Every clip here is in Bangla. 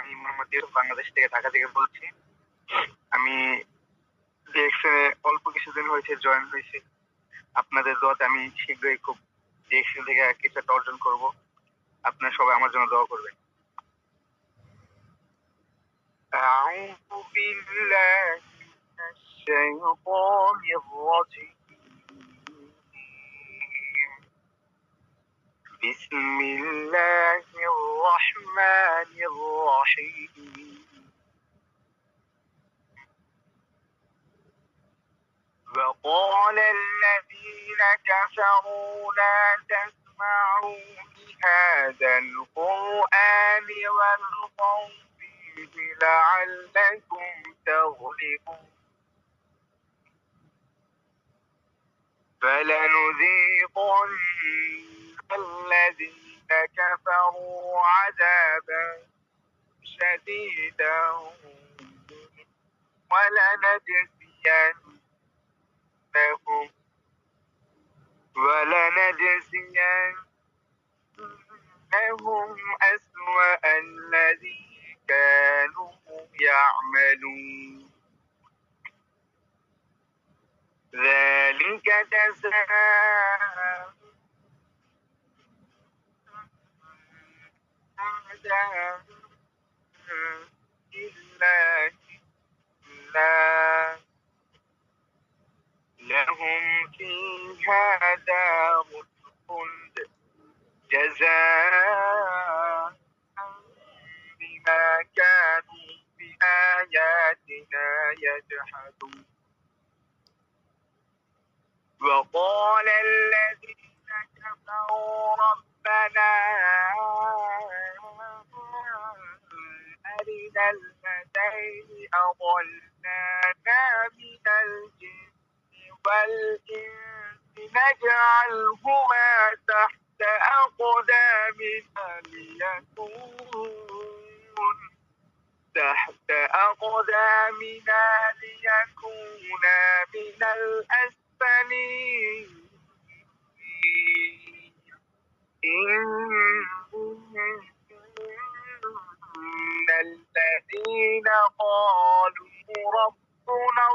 আমি মোহাম্মদ ইউসুফ বাংলাদেশ থেকে ঢাকা থেকে বলছি। আমি ডিএক্সএ অল্প কিছুদিন হয়েছে জয়েন হয়েছি। আপনাদের দোয়াতে আমি শীঘ্রই খুব ডিএক্সএ থেকে কিছু একটা অর্জন করব। আপনারা সবাই আমার জন্য দোয়া করবেন। أعوذ بالله من الشيطان الرجيم. بسم الله الرحمن الرحيم. وقال الذين كفروا لا تسمعوا لهذا القرآن والغوا فيه لعلكم تغلبون. فلنذيقن الذين كفروا عذابا شديدا ولنجزينهم أسوأ الذي كانوا يعملون. ذلك جزاء لهم فيها دار الخلد جزاء بما كانوا بآياتنا يجحدون. وقال الذين كفروا ربنا أرنا الذين أضلانا من الجن والإنس نجعلهما تحت أقدامنا ليكونا من الأسفلين. إن الذين قالوا ربنا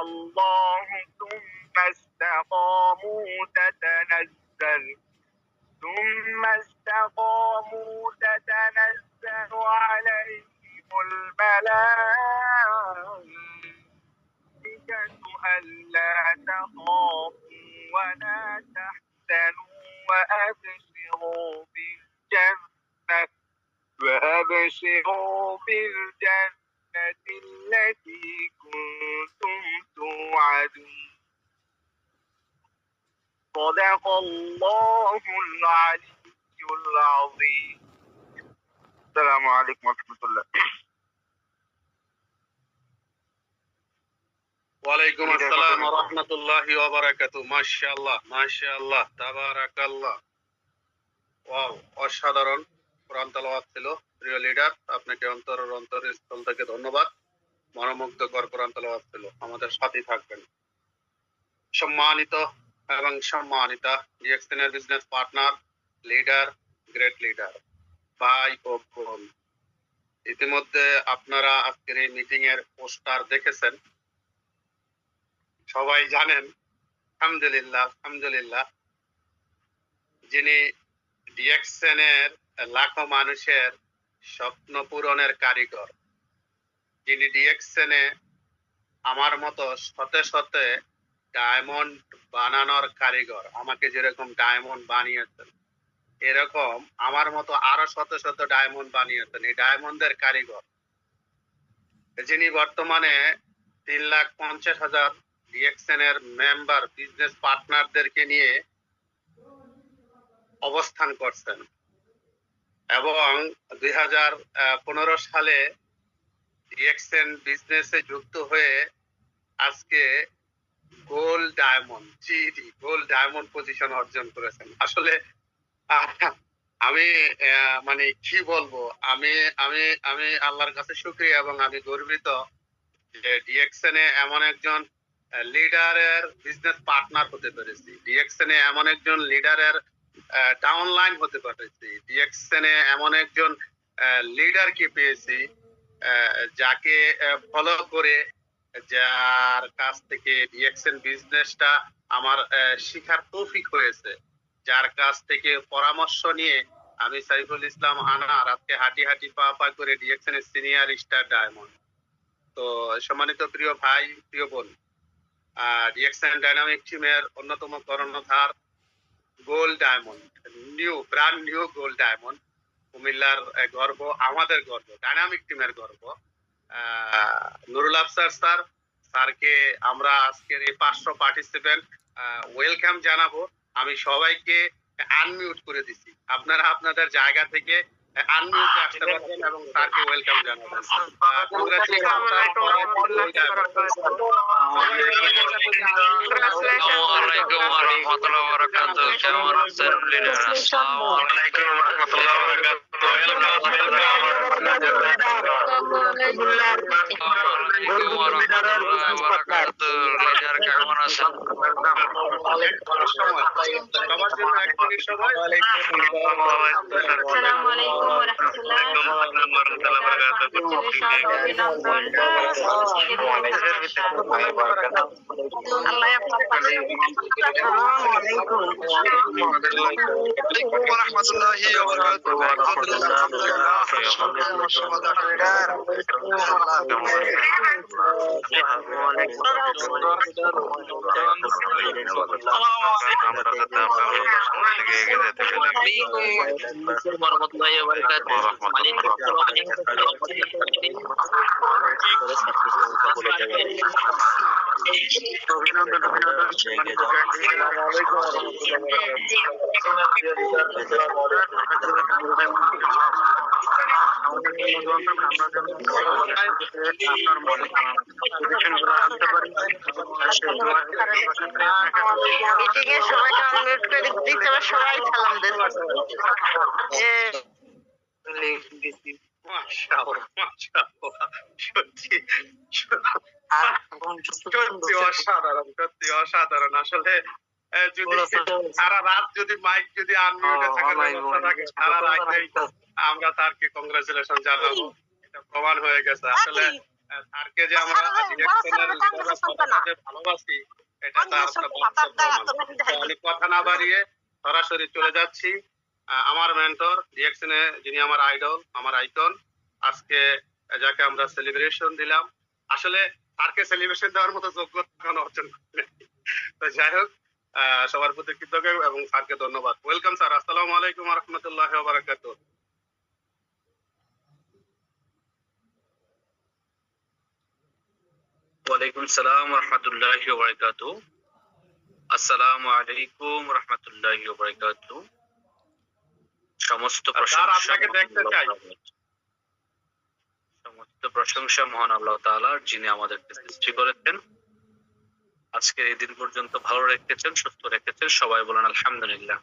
الله ثم استقاموا تتنزل عليهم الملائكة ألا تخافوا ولا تحزنوا وأبشروا بالجنة التي كنتم توعدون. صدق الله العلي العظيم. السلام عليكم ورحمة الله. ওয়ালাইকুম আসসালাম ওয়া রাহমাতুল্লাহি ওয়া বারাকাতুহু। মাশাআল্লাহ মাশাআল্লাহ তাবারাকাল্লাহ। ওয়াও, অসাধারণ কোরআন তেলাওয়াত ছিল। প্রিয় লিডার, আপনাকে অন্তরস্থল থেকে ধন্যবাদ। মনোমুগ্ধকর কোরআন তেলাওয়াত ছিল। আমাদের সাথেই থাকবেন। সম্মানিত এবং সম্মানিতা ডিএক্সএন এর business partner, leader, great leader, ভাই ও বোন, ইতিমধ্যে আপনারা আজকের এই মিটিং এর পোস্টার দেখেছেন। সবাই জানেন আলহামদুলিল্লাহ আলহামদুলিল্লাহ, যিনি ডিএক্সএন এর লাখো মানুষের স্বপ্ন পূরণের কারিগর, যিনি ডিএক্সএন এ আমার মতো শতে শতে ডায়মন্ড বানানোর কারিগর, আমাকে যেরকম ডায়মন্ড বানিয়েছেন এরকম আমার মতো আরো শত শত ডায়মন্ড বানিয়েছেন, এই ডায়মন্ডের কারিগর, যিনি বর্তমানে 3,50,000 ডিএক্সএন এর মেম্বার বিজনেস পার্টনারদেরকে নিয়ে অবস্থান করছেন এবং 2015 সালে ডিএক্সএন বিজনেসে যুক্ত হয়ে আজকে gold diamond gold diamond position অর্জন করেছেন। আসলে আমি মানে কি বলবো, আমি আমি আমি আল্লাহর কাছে শুকরিয়া এবং আমি গর্বিত যে ডিএক্সএন এ এমন একজন লিডারের বিজনেস পার্টনার হতে পেরেছি, ডিএক্সএন এ এমন একজন লিডারের ডাউনলাইন হতে পেরেছি, ডিএক্সএন এ এমন একজন লিডারকে পেয়েছি যাকে ফলো করে, যার কাছ থেকে ডিএক্সএন বিজনেসটা আমার শিখার তৌফিক হয়েছে, যার কাছ থেকে পরামর্শ নিয়ে আমি সাইফুল ইসলাম আনার আজকে হাঁটি হাঁটি পা পা করে ডিএক্সএন এর সিনিয়র স্টার ডায়মন্ড। তো সম্মানিত প্রিয় ভাই, প্রিয় বোন, ডিএক্সএন ডাইনামিক টিমের অন্যতম কর্ণধার gold diamond, brand new gold diamond, কুমিল্লার গর্ব, আমাদের গর্ব, ডাইনামিক টিমের গর্ব নুরুল আফসার স্যারকে আমরা আজকের এই 500 পার্টিসিপেন্ট ওয়েলকাম জানাবো। আমি সবাইকে আনমিউট করে দিচ্ছি, আপনারা আপনাদের জায়গা থেকে আনমিউটে আসতে পারবেন এবং স্যারকে ওয়েলকাম জানাবেন। আসসালামু আলাইকুম ওয়া রাহমাতুল্লাহি ওয়া বারাকাতুহু। কেমন আছেন লিডার? আসসালামু আলাইকুম ওয়া রাহমাতুল্লাহি ওয়া বারাকাতুহু। ওয়ালাইকুম ওয়া রাহমাতুল্লাহি ওয়া বারাকাতুহু। লিডার কেমন আছেন? সবার জন্য এক মিনিট সবাই। আসসালামু আলাইকুম ওয়া রাহমাতুল্লাহি ওয়া মিটিংয়ে সবাইকে আনমিউট করে দিতে হবে, সবাই সালাম দেন। মাশাআল্লাহ, মাশাআল্লাহ, সত্যি সত্যি অসাধারণ, সত্যি অসাধারণ। আসলে যদি সারা রাত যদি মাইক যদি আনমিউটে থাকার ব্যবস্থা থাকে, সারা রাত আমরা তারকে কংগ্রাচুলেশন জানাবো, এটা প্রমাণ হয়ে গেছে। আসলে তারকে যে আমরা ভালোবাসি এটা তার আমি কথা না বাড়িয়ে সরাসরি চলে যাচ্ছি আমার মেন্টর ডিএক্সএন এ, যিনি আমার আইডল, আমার আইকন, আজকে যাকে আমরা সেলিব্রেশন দিলাম। আসলে তারকে সেলিব্রেশন দেওয়ার মতো যোগ্যতা অর্জন করে, তো যাই হোক সবার প্রতি কৃতজ্ঞ এবং স্যারকে ধন্যবাদ। Welcome sir. আসসালামু আলাইকুম ওয়া রাহমাতুল্লাহি ওয়া বারাকাতুহু। ওয়ালাইকুম আসসালাম ওয়া রাহমাতুল্লাহি ওয়া বারাকাতুহু। আসসালামু আলাইকুম ওয়া রাহমাতুল্লাহি ওয়া বারাকাতুহু। সমস্ত প্রশংসা মহান আল্লাহ তাআলার, যিনি আমাদেরকে সৃষ্টি করেছেন, আজকের এই দিন পর্যন্ত ভালো রেখেছেন, সুস্থ রেখেছেন। সবাই বলেন আলহামদুলিল্লাহ।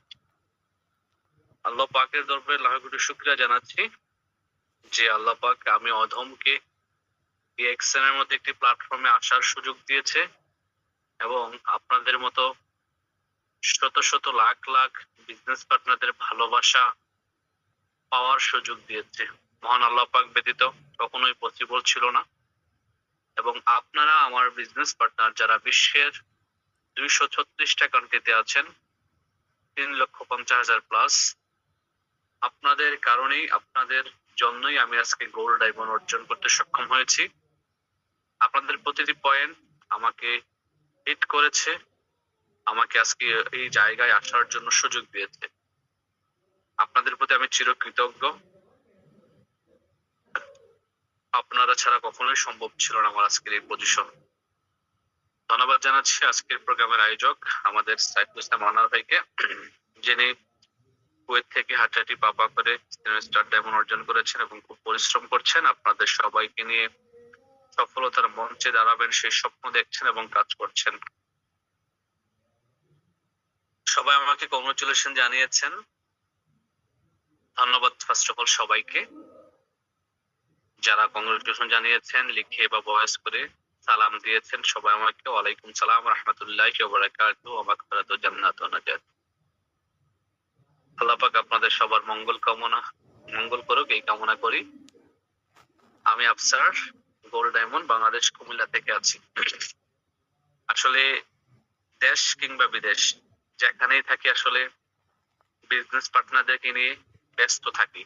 আল্লাহ পাকের দরবারে লাখ কোটি শুকরিয়া জানাচ্ছি যে আল্লাহ পাক আমি অধমকে ডিএক্সএন এর মতো একটি প্ল্যাটফর্মে আসার সুযোগ দিয়েছে এবং আপনাদের মতো শত শত লাখ লাখ বিজনেস পার্টনারদের ভালোবাসা পাওয়ার সুযোগ দিয়েছে। মহান আল্লাহ পাক ব্যতীত কখনোই পসিবল ছিল না। এবং আপনারা আমার বিজনেস পার্টনার যারা বিশ্বের 236টা কান্ট্রিতে আছেন, 3,50,000 প্লাস, আপনাদের কারণেই, আপনাদের জন্যই আমি আজকে গোল্ড ডায়মন্ড অর্জন করতে সক্ষম হয়েছি। আপনাদের প্রতিটি পয়েন্ট আমাকে হিট করেছে, আমাকে আজকে এই জায়গায় আসার জন্য সুযোগ দিয়েছে। আপনাদের প্রতি আমি চিরকৃতজ্ঞ। আপনারা ছাড়া কখনোই সম্ভব ছিল না আমার আজকের এই পজিশন। ধন্যবাদ জানাচ্ছি আজকের প্রোগ্রামের আয়োজক আমাদের সাইফুল ইসলাম আনার ভাইকে, যিনি কুয়েত থেকে হাঁটাহাঁটি পাপা করে স্টার ডায়মন্ড অর্জন করেছেন এবং খুব পরিশ্রম করছেন। আপনাদের সবাইকে নিয়ে সফলতার মঞ্চে দাঁড়াবেন সেই স্বপ্ন দেখছেন এবং কাজ করছেন। সবাই আমাকে কংগ্রাচুলেশন জানিয়েছেন, ধন্যবাদ ফার্স্ট অফ অল সবাইকে। যারা কংগ্রাচুলেশন জানিয়েছেন লিখে বা ভয়েস করে সালাম দিয়েছেন সবাই আমাকে। ওয়ালাইকুম সালাম রাহমাতুল্লাহি ওয়া বারাকাতুহু ওয়া মাগফিরাতু জান্নাত ওয়া নাজাত। আল্লাহ পাক আপনাদের সবার মঙ্গল করুক এই কামনা করি। আমি আফসার, গোল্ড ডায়মন্ড, বাংলাদেশ কুমিল্লা থেকে আছি। আসলে দেশ কিংবা বিদেশ যেখানেই থাকি আসলে বিজনেস পার্টনারদেরকে নিয়ে ব্যস্ত থাকি।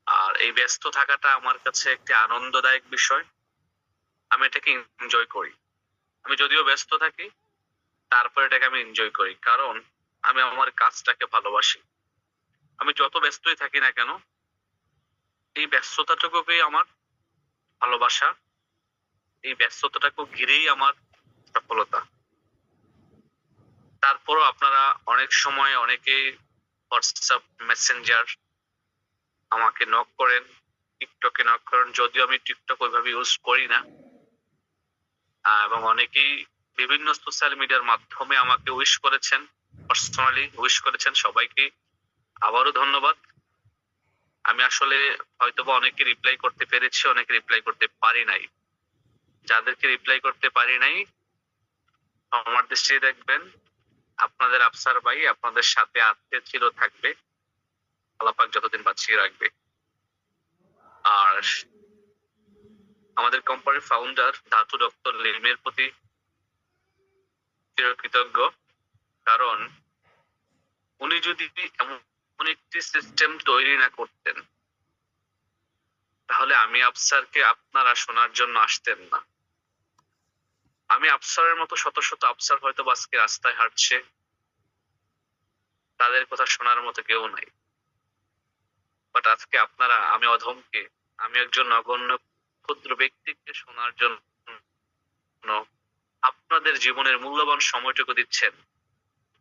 আর এই ব্যস্ত থাকাটা আমার কাছে একটি আনন্দদায়ক বিষয়। আমি এটাকে এনজয় করি। আমি যদিও ব্যস্ত থাকি তারপর এটাকে আমি এনজয় করি, কারণ আমি আমার কাজটাকে ভালোবাসি। আমি যত ব্যস্তই থাকি না কেন, এই ব্যস্ততাটুকুকেই আমার ভালোবাসা, এই ব্যস্ততাটাকে ঘিরেই আমার সফলতা। তারপরও আপনারা অনেক সময় অনেকেই হোয়াটসঅ্যাপ মেসেঞ্জার আমাকে নক করেন, টিকটকে নক করেন, যদিও আমি টিকটক ওইভাবে ইউজ করি না। এবং অনেকেই বিভিন্ন সোশ্যাল মিডিয়ার মাধ্যমে আমাকে উইশ করেছেন, পার্সোনালি উইশ করেছেন। সবাইকে আবারও ধন্যবাদ। আমি আসলে হয়তোবা অনেকে রিপ্লাই করতে পেরেছি, অনেকে রিপ্লাই করতে পারি নাই। যাদেরকে রিপ্লাই করতে পারি নাই, আমার দৃষ্টিতে দেখবেন আপনাদের আফসার ভাই আপনাদের সাথে আজকে ছিল, থাকবে। আল্লাহ পাক যতদিন বাঁচিয়ে রাখবে। আর আমাদের কোম্পানির ফাউন্ডার ধাতু ডক্টর লিমের প্রতি চিরকৃতজ্ঞ, কারণ উনি যদি এমন একটি সিস্টেম তৈরি না করতেন তাহলে আমি আফসারকে আপনারা শোনার জন্য আসতেন না। আমি আফসারের মতো শত শত আফসার হয়তো আজকে রাস্তায় হাঁটছে, তাদের কথা শোনার মতো কেউ নাই। বাট আজকে আপনারা, আমি অধমকে, আমি একজন নগণ্য ক্ষুদ্র ব্যক্তিকে শোনার জন্য আপনাদের জীবনের মূল্যবান সময়টুকু দিচ্ছেন।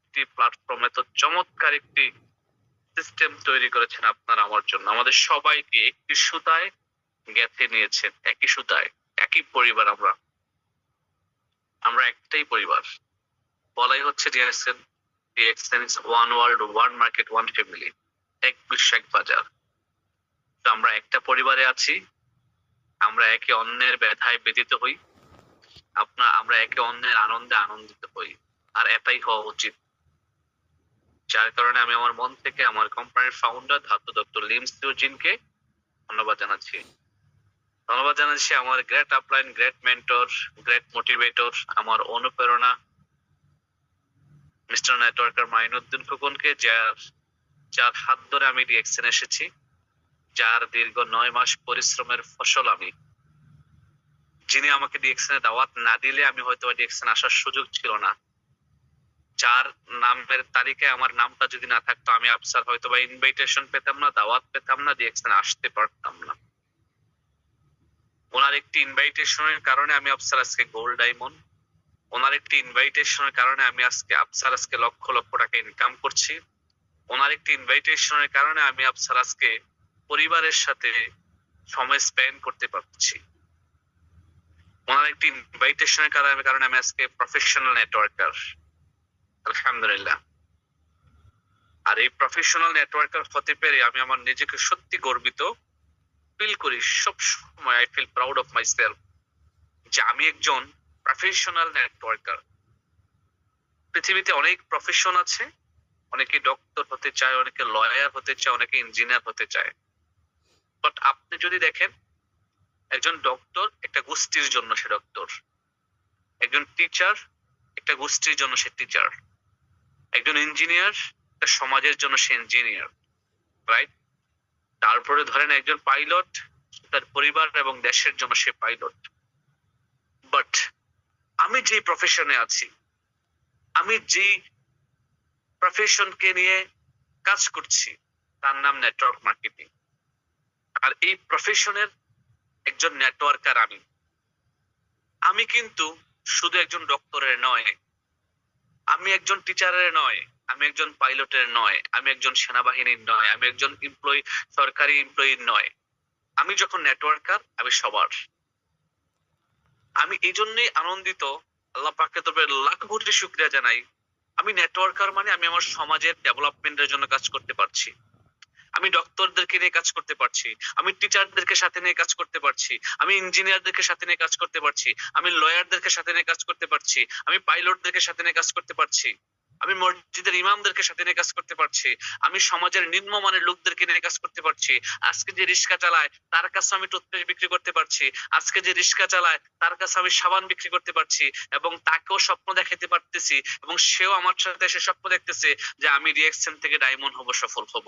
একটি প্ল্যাটফর্মে তো চমৎকার একটি সিস্টেম তৈরি করেছেন আপনারা আমার জন্য। আমাদের সবাইকে একটি সুতায় গেঁথে নিয়েছেন, একই সুতায়, একই পরিবার। আমরা একটাই পরিবার। বলাই হচ্ছে DXN is one world, one market, one family, এক বিশ্ব এক বাজার। তো আমরা একটা পরিবারে আছি। আমরা একে অন্যের ব্যথায় ব্যথিত হই, আমরা একে অন্যের আনন্দে আনন্দিত হই। আর এটাই হওয়া উচিত। যার কারণে আমি আমার মন থেকে আমার কোম্পানির ফাউন্ডার ধাতু ডক্টর লিম সিওজিনকে ধন্যবাদ জানাচ্ছি। ধন্যবাদ জানাচ্ছি আমার great upline, great mentor, great motivator, আমার অনুপ্রেরণা মিস্টার নেটওয়ার্কার মাইনুদ্দিন খোকনকে, যার হাত ধরে আমি ডিএক্সএন এসেছি, যার দীর্ঘ 9 মাস পরিশ্রমের ফসল আমি। যিনি আমাকে ডিএক্সএন এ দাওয়াত না দিলে আমি হয়তো ডিএক্সএন আসার সুযোগ ছিল না। যার নামের তালিকায় আমার নামটা যদি না থাকতো আমি আফসার হয়তো বা ইনভাইটেশন পেতাম না, দাওয়াত পেতাম না, ডিএক্সএন আসতে পারতাম না। ওনার একটি ইনভাইটেশনের কারণে আমি আফসার আজকে গোল্ড ডায়মন্ড। ওনার একটি ইনভাইটেশনের কারণে আমি আফসার আজকে লক্ষ লক্ষ টাকা ইনকাম করছি। ওনার একটি ইনভাইটেশনের কারণে আমি আফসার আজকে পরিবারের সাথে সময় স্পেন্ড করতে পারছি। ওনার একটি ইনভাইটেশনের কারণে আমি আজকে প্রফেশনাল নেটওয়ার্কার, আলহামদুলিল্লাহ। আর এই প্রফেশনাল নেটওয়ার্কার হতে পেরে আমি আমার নিজেকে সত্যি গর্বিত ফিল করি। সব সময় I feel proud of myself যে আমি একজন প্রফেশনাল নেটওয়ার্কার। পৃথিবীতে অনেক প্রফেশন আছে, অনেকে ডক্টর হতে চায়, অনেকে লয়ার হতে চায়, অনেকে ইঞ্জিনিয়ার হতে চায়। বাট আপনি যদি দেখেন, একজন ডক্টর একটা গোষ্ঠীর জন্য সে ডক্টর, একজন টিচার একটা গোষ্ঠীর জন্য সে টিচার, একজন ইঞ্জিনিয়ার একটা সমাজের জন্য সে ইঞ্জিনিয়ার, রাইট? তারপরে ধরেন একজন পাইলট তার পরিবার এবং দেশের জন্য সে পাইলট। বাট আমি যে প্রফেশনে আছি, আমি যে প্রফেশনকে নিয়ে কাজ করছি, তার নাম নেটওয়ার্ক মার্কেটিং। আর এই প্রফেশনের একজন নেটওয়ার্কার আমি কিন্তু শুধু একজন ডক্টরের নয়, আমি একজন টিচারের নয়, আমি একজন পাইলটের নয়, আমি একজন সেনাবাহিনীর নয়, আমি একজন সরকারি এমপ্লয়ির নয়। আমি যখন নেটওয়ার্কার, আমি সবার। আমি এই জন্যই আনন্দিত, আল্লাহ পাকের তরফে লাখ কোটি শুকরিয়া জানাই। আমি নেটওয়ার্কার মানে আমি আমার সমাজের ডেভেলপমেন্টের জন্য কাজ করতে পারছি। আমি ডক্টরদেরকে নিয়ে কাজ করতে পারছি, আমি টিচারদেরকে সাথে নিয়ে কাজ করতে পারছি, আমি ইঞ্জিনিয়ারদেরকে সাথে নিয়ে কাজ করতে পারছি, আমি লয়ারদেরকে সাথে নিয়ে কাজ করতে পারছি, আমি পাইলটদেরকে সাথে নিয়ে কাজ করতে পারছি, আমি মসজিদের ইমামদেরকে সাথে নিয়ে কাজ করতে পারছি, আমি সমাজের নিম্নমানের লোকদেরকে নিয়ে কাজ করতে পারছি। আজকে যে রিক্সা চালায় তার কাছে আমি টুথপেস্ট বিক্রি করতে পারছি, আজকে যে রিক্সা চালায় তার কাছে আমি সাবান বিক্রি করতে পারছি, এবং তাকেও স্বপ্ন দেখাতে পারতেছি, এবং সেও আমার সাথে এসে স্বপ্ন দেখতেছে যে আমি রিয়েকশন থেকে ডায়মন্ড হব, সফল হব।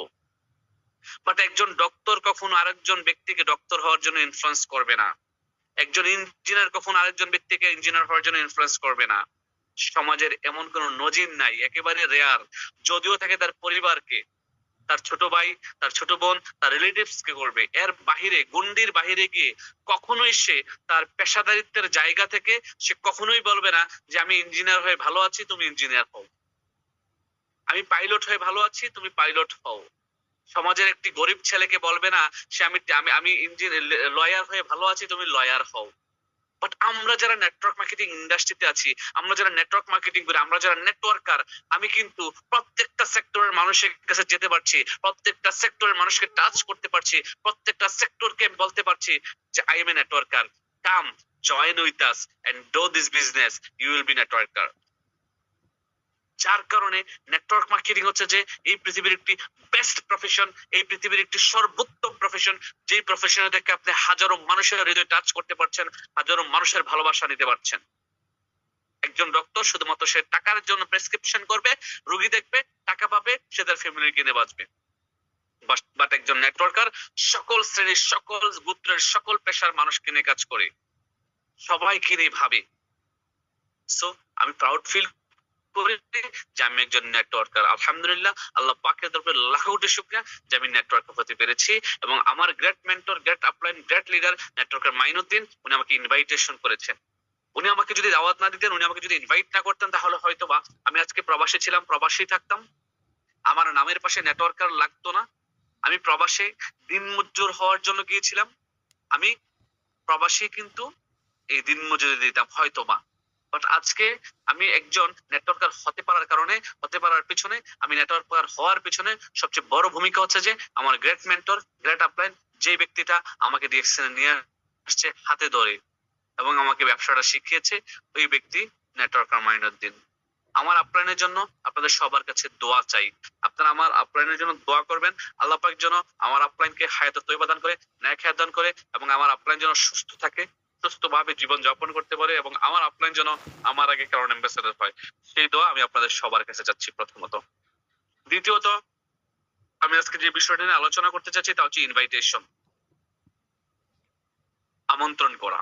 বাট একজন ডক্টর কখনো আরেকজন ব্যক্তিকে ডক্টর হওয়ার জন্য ইনফ্লুয়েন্স করবে না, একজন ইঞ্জিনিয়ার কখনো আরেকজন ব্যক্তিকে ইঞ্জিনিয়ার হওয়ার জন্য ইনফ্লুয়েন্স করবে না। সমাজের এমন কোন নজির নাই, একেবারে রেয়ার। যদিও থাকে তার পরিবারকে, তার ছোট ভাই, তার ছোট বোন, তার রিলেটিভস কে করবে। এর বাহিরে, গন্ডির বাহিরে গিয়ে কখনোই সে তার পেশাদারিত্বের জায়গা থেকে সে কখনোই বলবে না যে আমি ইঞ্জিনিয়ার হয়ে ভালো আছি, তুমি ইঞ্জিনিয়ার হও, আমি পাইলট হয়ে ভালো আছি, তুমি পাইলট হও। সমাজের একটি গরিব ছেলেকে বলবে না সে আমি আমি আমি ইঞ্জিনিয়ার লয়ার হয়ে ভালো আছি, তুমি লয়ার হও। বাট আমরা যারা নেটওয়ার্ক মার্কেটিং ইন্ডাস্ট্রিতে আছি, আমরা যারা নেটওয়ার্ক মার্কেটিং করি, আমরা যারা নেটওয়ার্কার, আমি কিন্তু প্রত্যেকটা সেক্টরের মানুষের কাছে যেতে পারছি, প্রত্যেকটা সেক্টরের মানুষকে টাচ করতে পারছি, প্রত্যেকটা সেক্টরকে বলতে পারছি যে I am a networker, come join with us and do this business, you will be networker. যার কারণে নেটওয়ার্ক মার্কেটিং হচ্ছে যে এই পৃথিবীর একটি বেস্ট প্রফেশন, এই পৃথিবীর একটি সর্বোত্তম প্রফেশন, যেই প্রফেশনে থেকে আপনি হাজারো মানুষের হৃদয় টাচ করতে পারছেন, হাজারো মানুষের ভালোবাসা নিতে পারছেন। একজন ডক্টর শুধুমাত্র সে টাকার জন্য প্রেসক্রিপশন করবে, রোগী দেখবে, টাকা পাবে, সে তার ফ্যামিলি কিনে বাঁচবে। বাট একজন নেটওয়ার্কার সকল শ্রেণীর, সকল গোত্রের, সকল পেশার মানুষ কিনে কাজ করে, সবাইকে নিয়ে ভাবে। সো আমি প্রাউড ফিল করি যে আমি একজন নেটওয়ার্কার। আলহামদুলিল্লাহ, আল্লাহ পাকের তরফে লাখ কোটি শুকরিয়া যে আমি নেটওয়ার্কার হতে পেরেছি। এবং আমার great mentor, great upline, great leader networker Mainuddin, উনি আমাকে ইনভাইটেশন করেছেন। উনি আমাকে যদি দাওয়াত না দিতেন, উনি আমাকে যদি ইনভাইট না করতেন, তাহলে হয়তোবা আমি আজকে প্রবাসী ছিলাম, প্রবাসী থাকতাম, আমার নামের পাশে নেটওয়ার্কার লাগতো না। আমি প্রবাসে দিন মজুর হওয়ার জন্য গিয়েছিলাম, আমি প্রবাসী কিন্তু এই দিন মজুরি দিতাম হয়তোবা। বাট আজকে আমি একজন নেটওয়ার্কার হতে পারার কারণে, হতে পারার পিছনে, আমি নেটওয়ার্কার হওয়ার পিছনে সবচেয়ে বড় ভূমিকা হচ্ছে যে আমার গ্রেট মেন্টর, গ্রেট আপলাইন, যে ব্যক্তিটা আমাকে ডিএক্সএনে নিয়ে আসছে হাতে ধরে এবং আমাকে ব্যবসাটা শিখিয়েছে, ওই ব্যক্তি নেটওয়ার্কার মাইনুদ্দিন। আমার আপলাইনের জন্য আপনাদের সবার কাছে দোয়া চাই। আপনারা আমার আপলাইনের জন্য দোয়া করবেন। আল্লাহ পাক যেন আমার আপলাইনকে হায়াতে তৈবা দান করে, ন্যায় হায়াত দান করে, এবং আমার আপলাইন যেন সুস্থ থাকে, সুস্থভাবে জীবন যাপন করতে পারে, এবং আমার আপলাইন যেন আমার আগে কারণ অ্যাম্বাসেডর হয়, সেই দোয়া আমি আপনাদের সবার কাছে চাচ্ছি প্রথমত। দ্বিতীয়ত, আমি আজকে যে বিষয়টা নিয়ে আলোচনা করতে চাচ্ছি তা হচ্ছে ইনভাইটেশন, আমন্ত্রণ করা।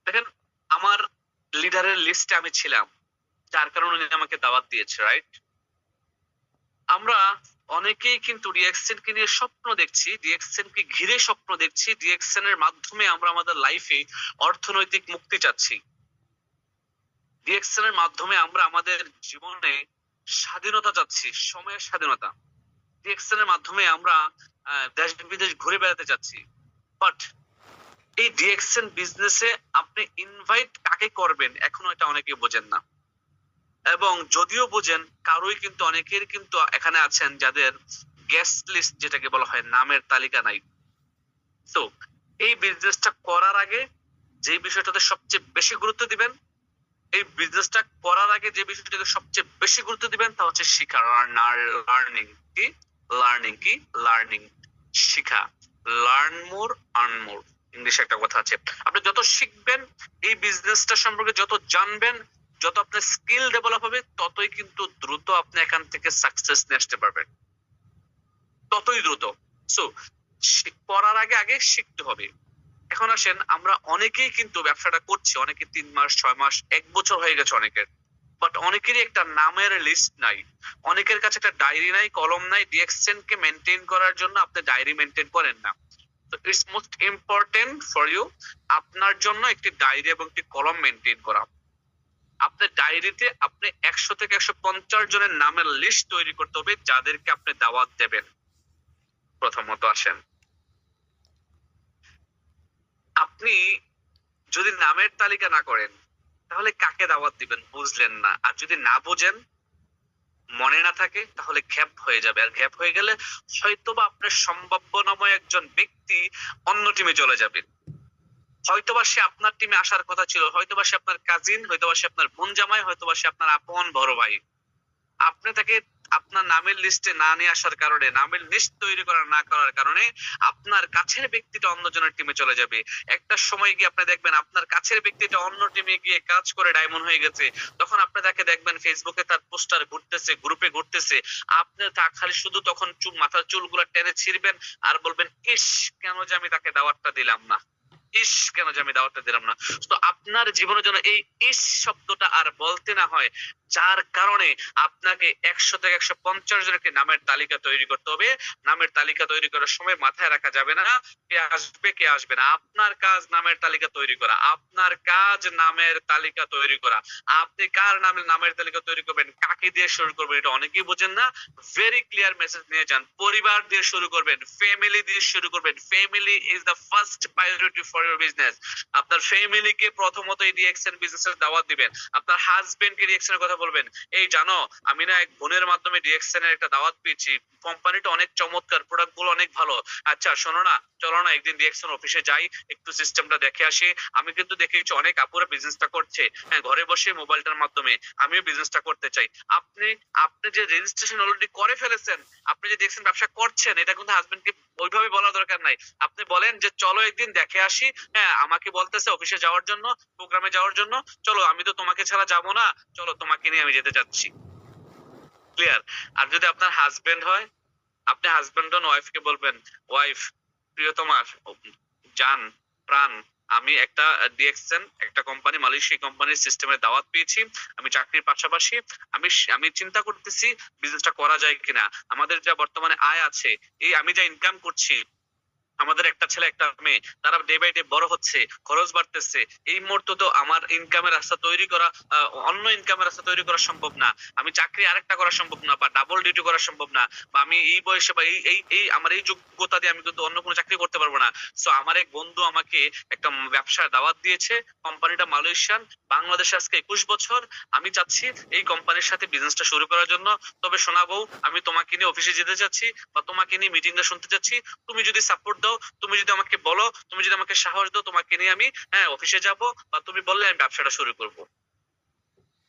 দেখেন, আমার লিডারের লিস্টে আমি ছিলাম, যার কারণে উনি আমাকে দাওয়াত দিয়েছে, রাইট? আমরা অনেকেই কিন্তু ডিএক্সএন কে নিয়ে স্বপ্ন দেখছি, ডিএক্সএন কে ঘিরে স্বপ্ন দেখছি, ডিএক্সএন এর মাধ্যমে আমরা আমাদের লাইফে অর্থনৈতিক মুক্তি চাচ্ছি, ডিএক্সএন এর মাধ্যমে আমরা আমাদের জীবনে স্বাধীনতা চাচ্ছি, সময়ের স্বাধীনতা। ডিএক্সএন এর মাধ্যমে আমরা দেশ বিদেশ ঘুরে বেড়াতে চাচ্ছি। বাট এই ডিএক্সএন বিজনেসে আপনি ইনভাইট কাকে করবেন এখনো এটা অনেকে বোঝেন না, এবং যদিও বোঝেন কারোই কিন্তু, অনেকের কিন্তু এখানে আছেন যাদের গেস্ট লিস্ট যেটাকে বলা হয়, নামের তালিকা নাই। তো এই বিজনেসটা করার আগে যে বিষয়টাতে সবচেয়ে বেশি গুরুত্ব দিবেন, এই বিজনেসটা করার আগে যে বিষয়টাকে সবচেয়ে বেশি গুরুত্ব দিবেন তা হচ্ছে শিক্ষা, লার্নিং। কি লার্নিং? কি লার্নিং? শিক্ষা। লার্ন মোর, আর্ন মোর, ইংলিশে একটা কথা আছে। আপনি যত শিখবেন, এই বিজনেসটা সম্পর্কে যত জানবেন, যত আপনার স্কিল ডেভেলপ হবে, ততই কিন্তু দ্রুত আপনি এখান থেকে সাকসেস নিয়ে আসতে পারবেন, ততই দ্রুত। সো করার আগে আগে শিখতে হবে। এখন আসেন, আমরা অনেকেই কিন্তু ব্যবসাটা করছি, অনেকে 3 মাস, 6 মাস, 1 বছর হয়ে গেছে অনেকের, বাট অনেকেরই একটা নামের লিস্ট নাই, অনেকের কাছে একটা ডায়েরি নাই, কলম নাই। ডিএক্সএন কে মেনটেন করার জন্য আপনি ডায়েরি মেনটেন করেন না। তো it's most important for you, আপনার জন্য একটি ডায়েরি এবং একটি কলম মেনটেন করা। আপনার ডায়েরিতে আপনি 100 থেকে 150 জনের নামের লিস্ট তৈরি করতে হবে, যাদেরকে আপনি দাওয়াত দেবেন। প্রথমত আসেন, আপনি যদি নামের তালিকা না করেন, তাহলে কাকে দাওয়াত দিবেন বুঝলেন না। আর যদি না বোঝেন, মনে না থাকে তাহলে গ্যাপ হয়ে যাবে, আর গ্যাপ হয়ে গেলে হয়তোবা আপনার সম্ভাব্যনাময় একজন ব্যক্তি অন্য টিমে চলে যাবে। হয়তোবা সে আপনার টিমে আসার কথা ছিল, হয়তোবা সে আপনার কাজিন, হয়তোবা সে আপনার বোন জামাই, হয়তোবা সে আপনার আপন বড় ভাই। আপনি তাকে আপনার নামের লিস্টে না নিয়ে আসার কারণে, নামের লিস্ট তৈরি করা না করার কারণে আপনার কাছের ব্যক্তিটা অন্যজনের টিমে চলে যাবে। একটা সময় গিয়ে আপনি দেখবেন আপনার কাছের ব্যক্তিটা অন্য টিমে গিয়ে কাজ করে ডায়মন্ড হয়ে গেছে। তখন আপনি তাকে দেখবেন ফেসবুকে তার পোস্টার ঘুরতেছে, গ্রুপে ঘুরতেছে। আপনি তা খালি শুধু তখন মাথার চুলগুলো টেনে ছিঁড়বেন আর বলবেন, ইস কেন যে আমি তাকে দাওয়াতটা দিলাম না, ইস কেন যে আমি দাওয়াতটা দিলাম না। তো আপনার জীবনের জন্য এই ইস শব্দটা আর বলতে না হয়, যার কারণে আপনাকে 100 থেকে 150 জনের একটি নামের তালিকা তৈরি করতে হবে। নামের তালিকা তৈরি করার সময় মাথায় রাখা যাবে না কে আসবে কে আসবে না। আপনার কাজ নামের তালিকা তৈরি করা, আপনার কাজ নামের তালিকা তৈরি করা। আপনি কার নামের তালিকা তৈরি করবেন, কাকে দিয়ে শুরু করবেন, এটা অনেকেই বোঝেন না। ভেরি ক্লিয়ার মেসেজ নিয়ে যান। পরিবার দিয়ে শুরু করবেন, ফ্যামিলি দিয়ে শুরু করবেন। Family is the first priority for your business. আপনার ফ্যামিলিকে প্রথমত এই ডিএক্সএন বিজনেসের দাওয়াত দিবেন। আপনার হাজবেন্ডকে ডিএক্সএন এর কথা বলবেন, এই জানো আমি না এক বোনের মাধ্যমে ডিএক্সএন এর একটা দাওয়াত পেয়েছি, কোম্পানিটা অনেক চমৎকার, প্রোডাক্ট গুলো অনেক ভালো। আচ্ছা শোনো না, চলো না একদিন ডিএক্সএন অফিসে যাই, একটু সিস্টেমটা দেখে আসি। আমি কিন্তু দেখেছি অনেক আপুরা বিজনেসটা করছে, হ্যাঁ ঘরে বসে মোবাইলটার মাধ্যমে, আমিও বিজনেসটা করতে চাই। আপনি আপনি যে রেজিস্ট্রেশন অলরেডি করে ফেলেছেন, আপনি যে ডিএক্সএন ব্যবসা করছেন, এটা কিন্তু হাজবেন্ডকে ওইভাবে বলা দরকার নাই। আপনি বলেন যে চলো একদিন দেখে আসি, হ্যাঁ আমাকে বলতেছে অফিসে যাওয়ার জন্য, প্রোগ্রামে যাওয়ার জন্য, চলো আমি তো তোমাকে ছাড়া যাবো না, চলো তোমাকে নিয়ে আমি যেতে চাচ্ছি। ক্লিয়ার? আর যদি আপনার হাজবেন্ড হয়, আপনি হাজবেন্ড হন, ওয়াইফকে বলবেন, ওয়াইফ প্রিয়তমা, জান, প্রাণ, আমি একটা ডিএক্সএন একটা কোম্পানি, মালয়েশিয়া কোম্পানির সিস্টেমের দাওয়াত পেয়েছি। আমি চাকরির পাশাপাশি আমি চিন্তা করতেছি বিজনেসটা করা যায় কিনা। আমাদের যা বর্তমানে আয় আছে, এই আমি যা ইনকাম করছি, আমাদের একটা ছেলে একটা মেয়ে, তারা ডে বাই ডে বড় হচ্ছে, খরচ বাড়তেছে। এই মুহূর্তে তো আমার ইনকামের রাস্তা তৈরি করা, অন্য ইনকামের রাস্তা তৈরি করা সম্ভব না। আমি চাকরি আরেকটা করা সম্ভব না, বা ডাবল ডিউটি করা সম্ভব না, বা আমি এই বয়সে বা এই আমার এই যোগ্যতা দিয়ে আমি কিন্তু অন্য কোনো চাকরি করতে পারবো না। সো আমার এক বন্ধু আমাকে একটা ব্যবসার দাওয়াত দিয়েছে, কোম্পানিটা মালয়েশিয়ান, বাংলাদেশে আজকে 21 বছর। আমি চাচ্ছি এই কোম্পানির সাথে বিজনেসটা শুরু করার জন্য। তবে শোনা বউ, আমি তোমাকে নিয়ে অফিসে যেতে চাচ্ছি, বা তোমাকে নিয়ে মিটিংটা শুনতে চাচ্ছি। তুমি যদি সাপোর্ট দাও, তুমি যদি আমাকে বলো, তুমি যদি আমাকে সাহস দাও, তোমাকে নিয়ে আমি অফিসে যাব, বা তুমি বললে আমি ব্যবসাটা শুরু করব।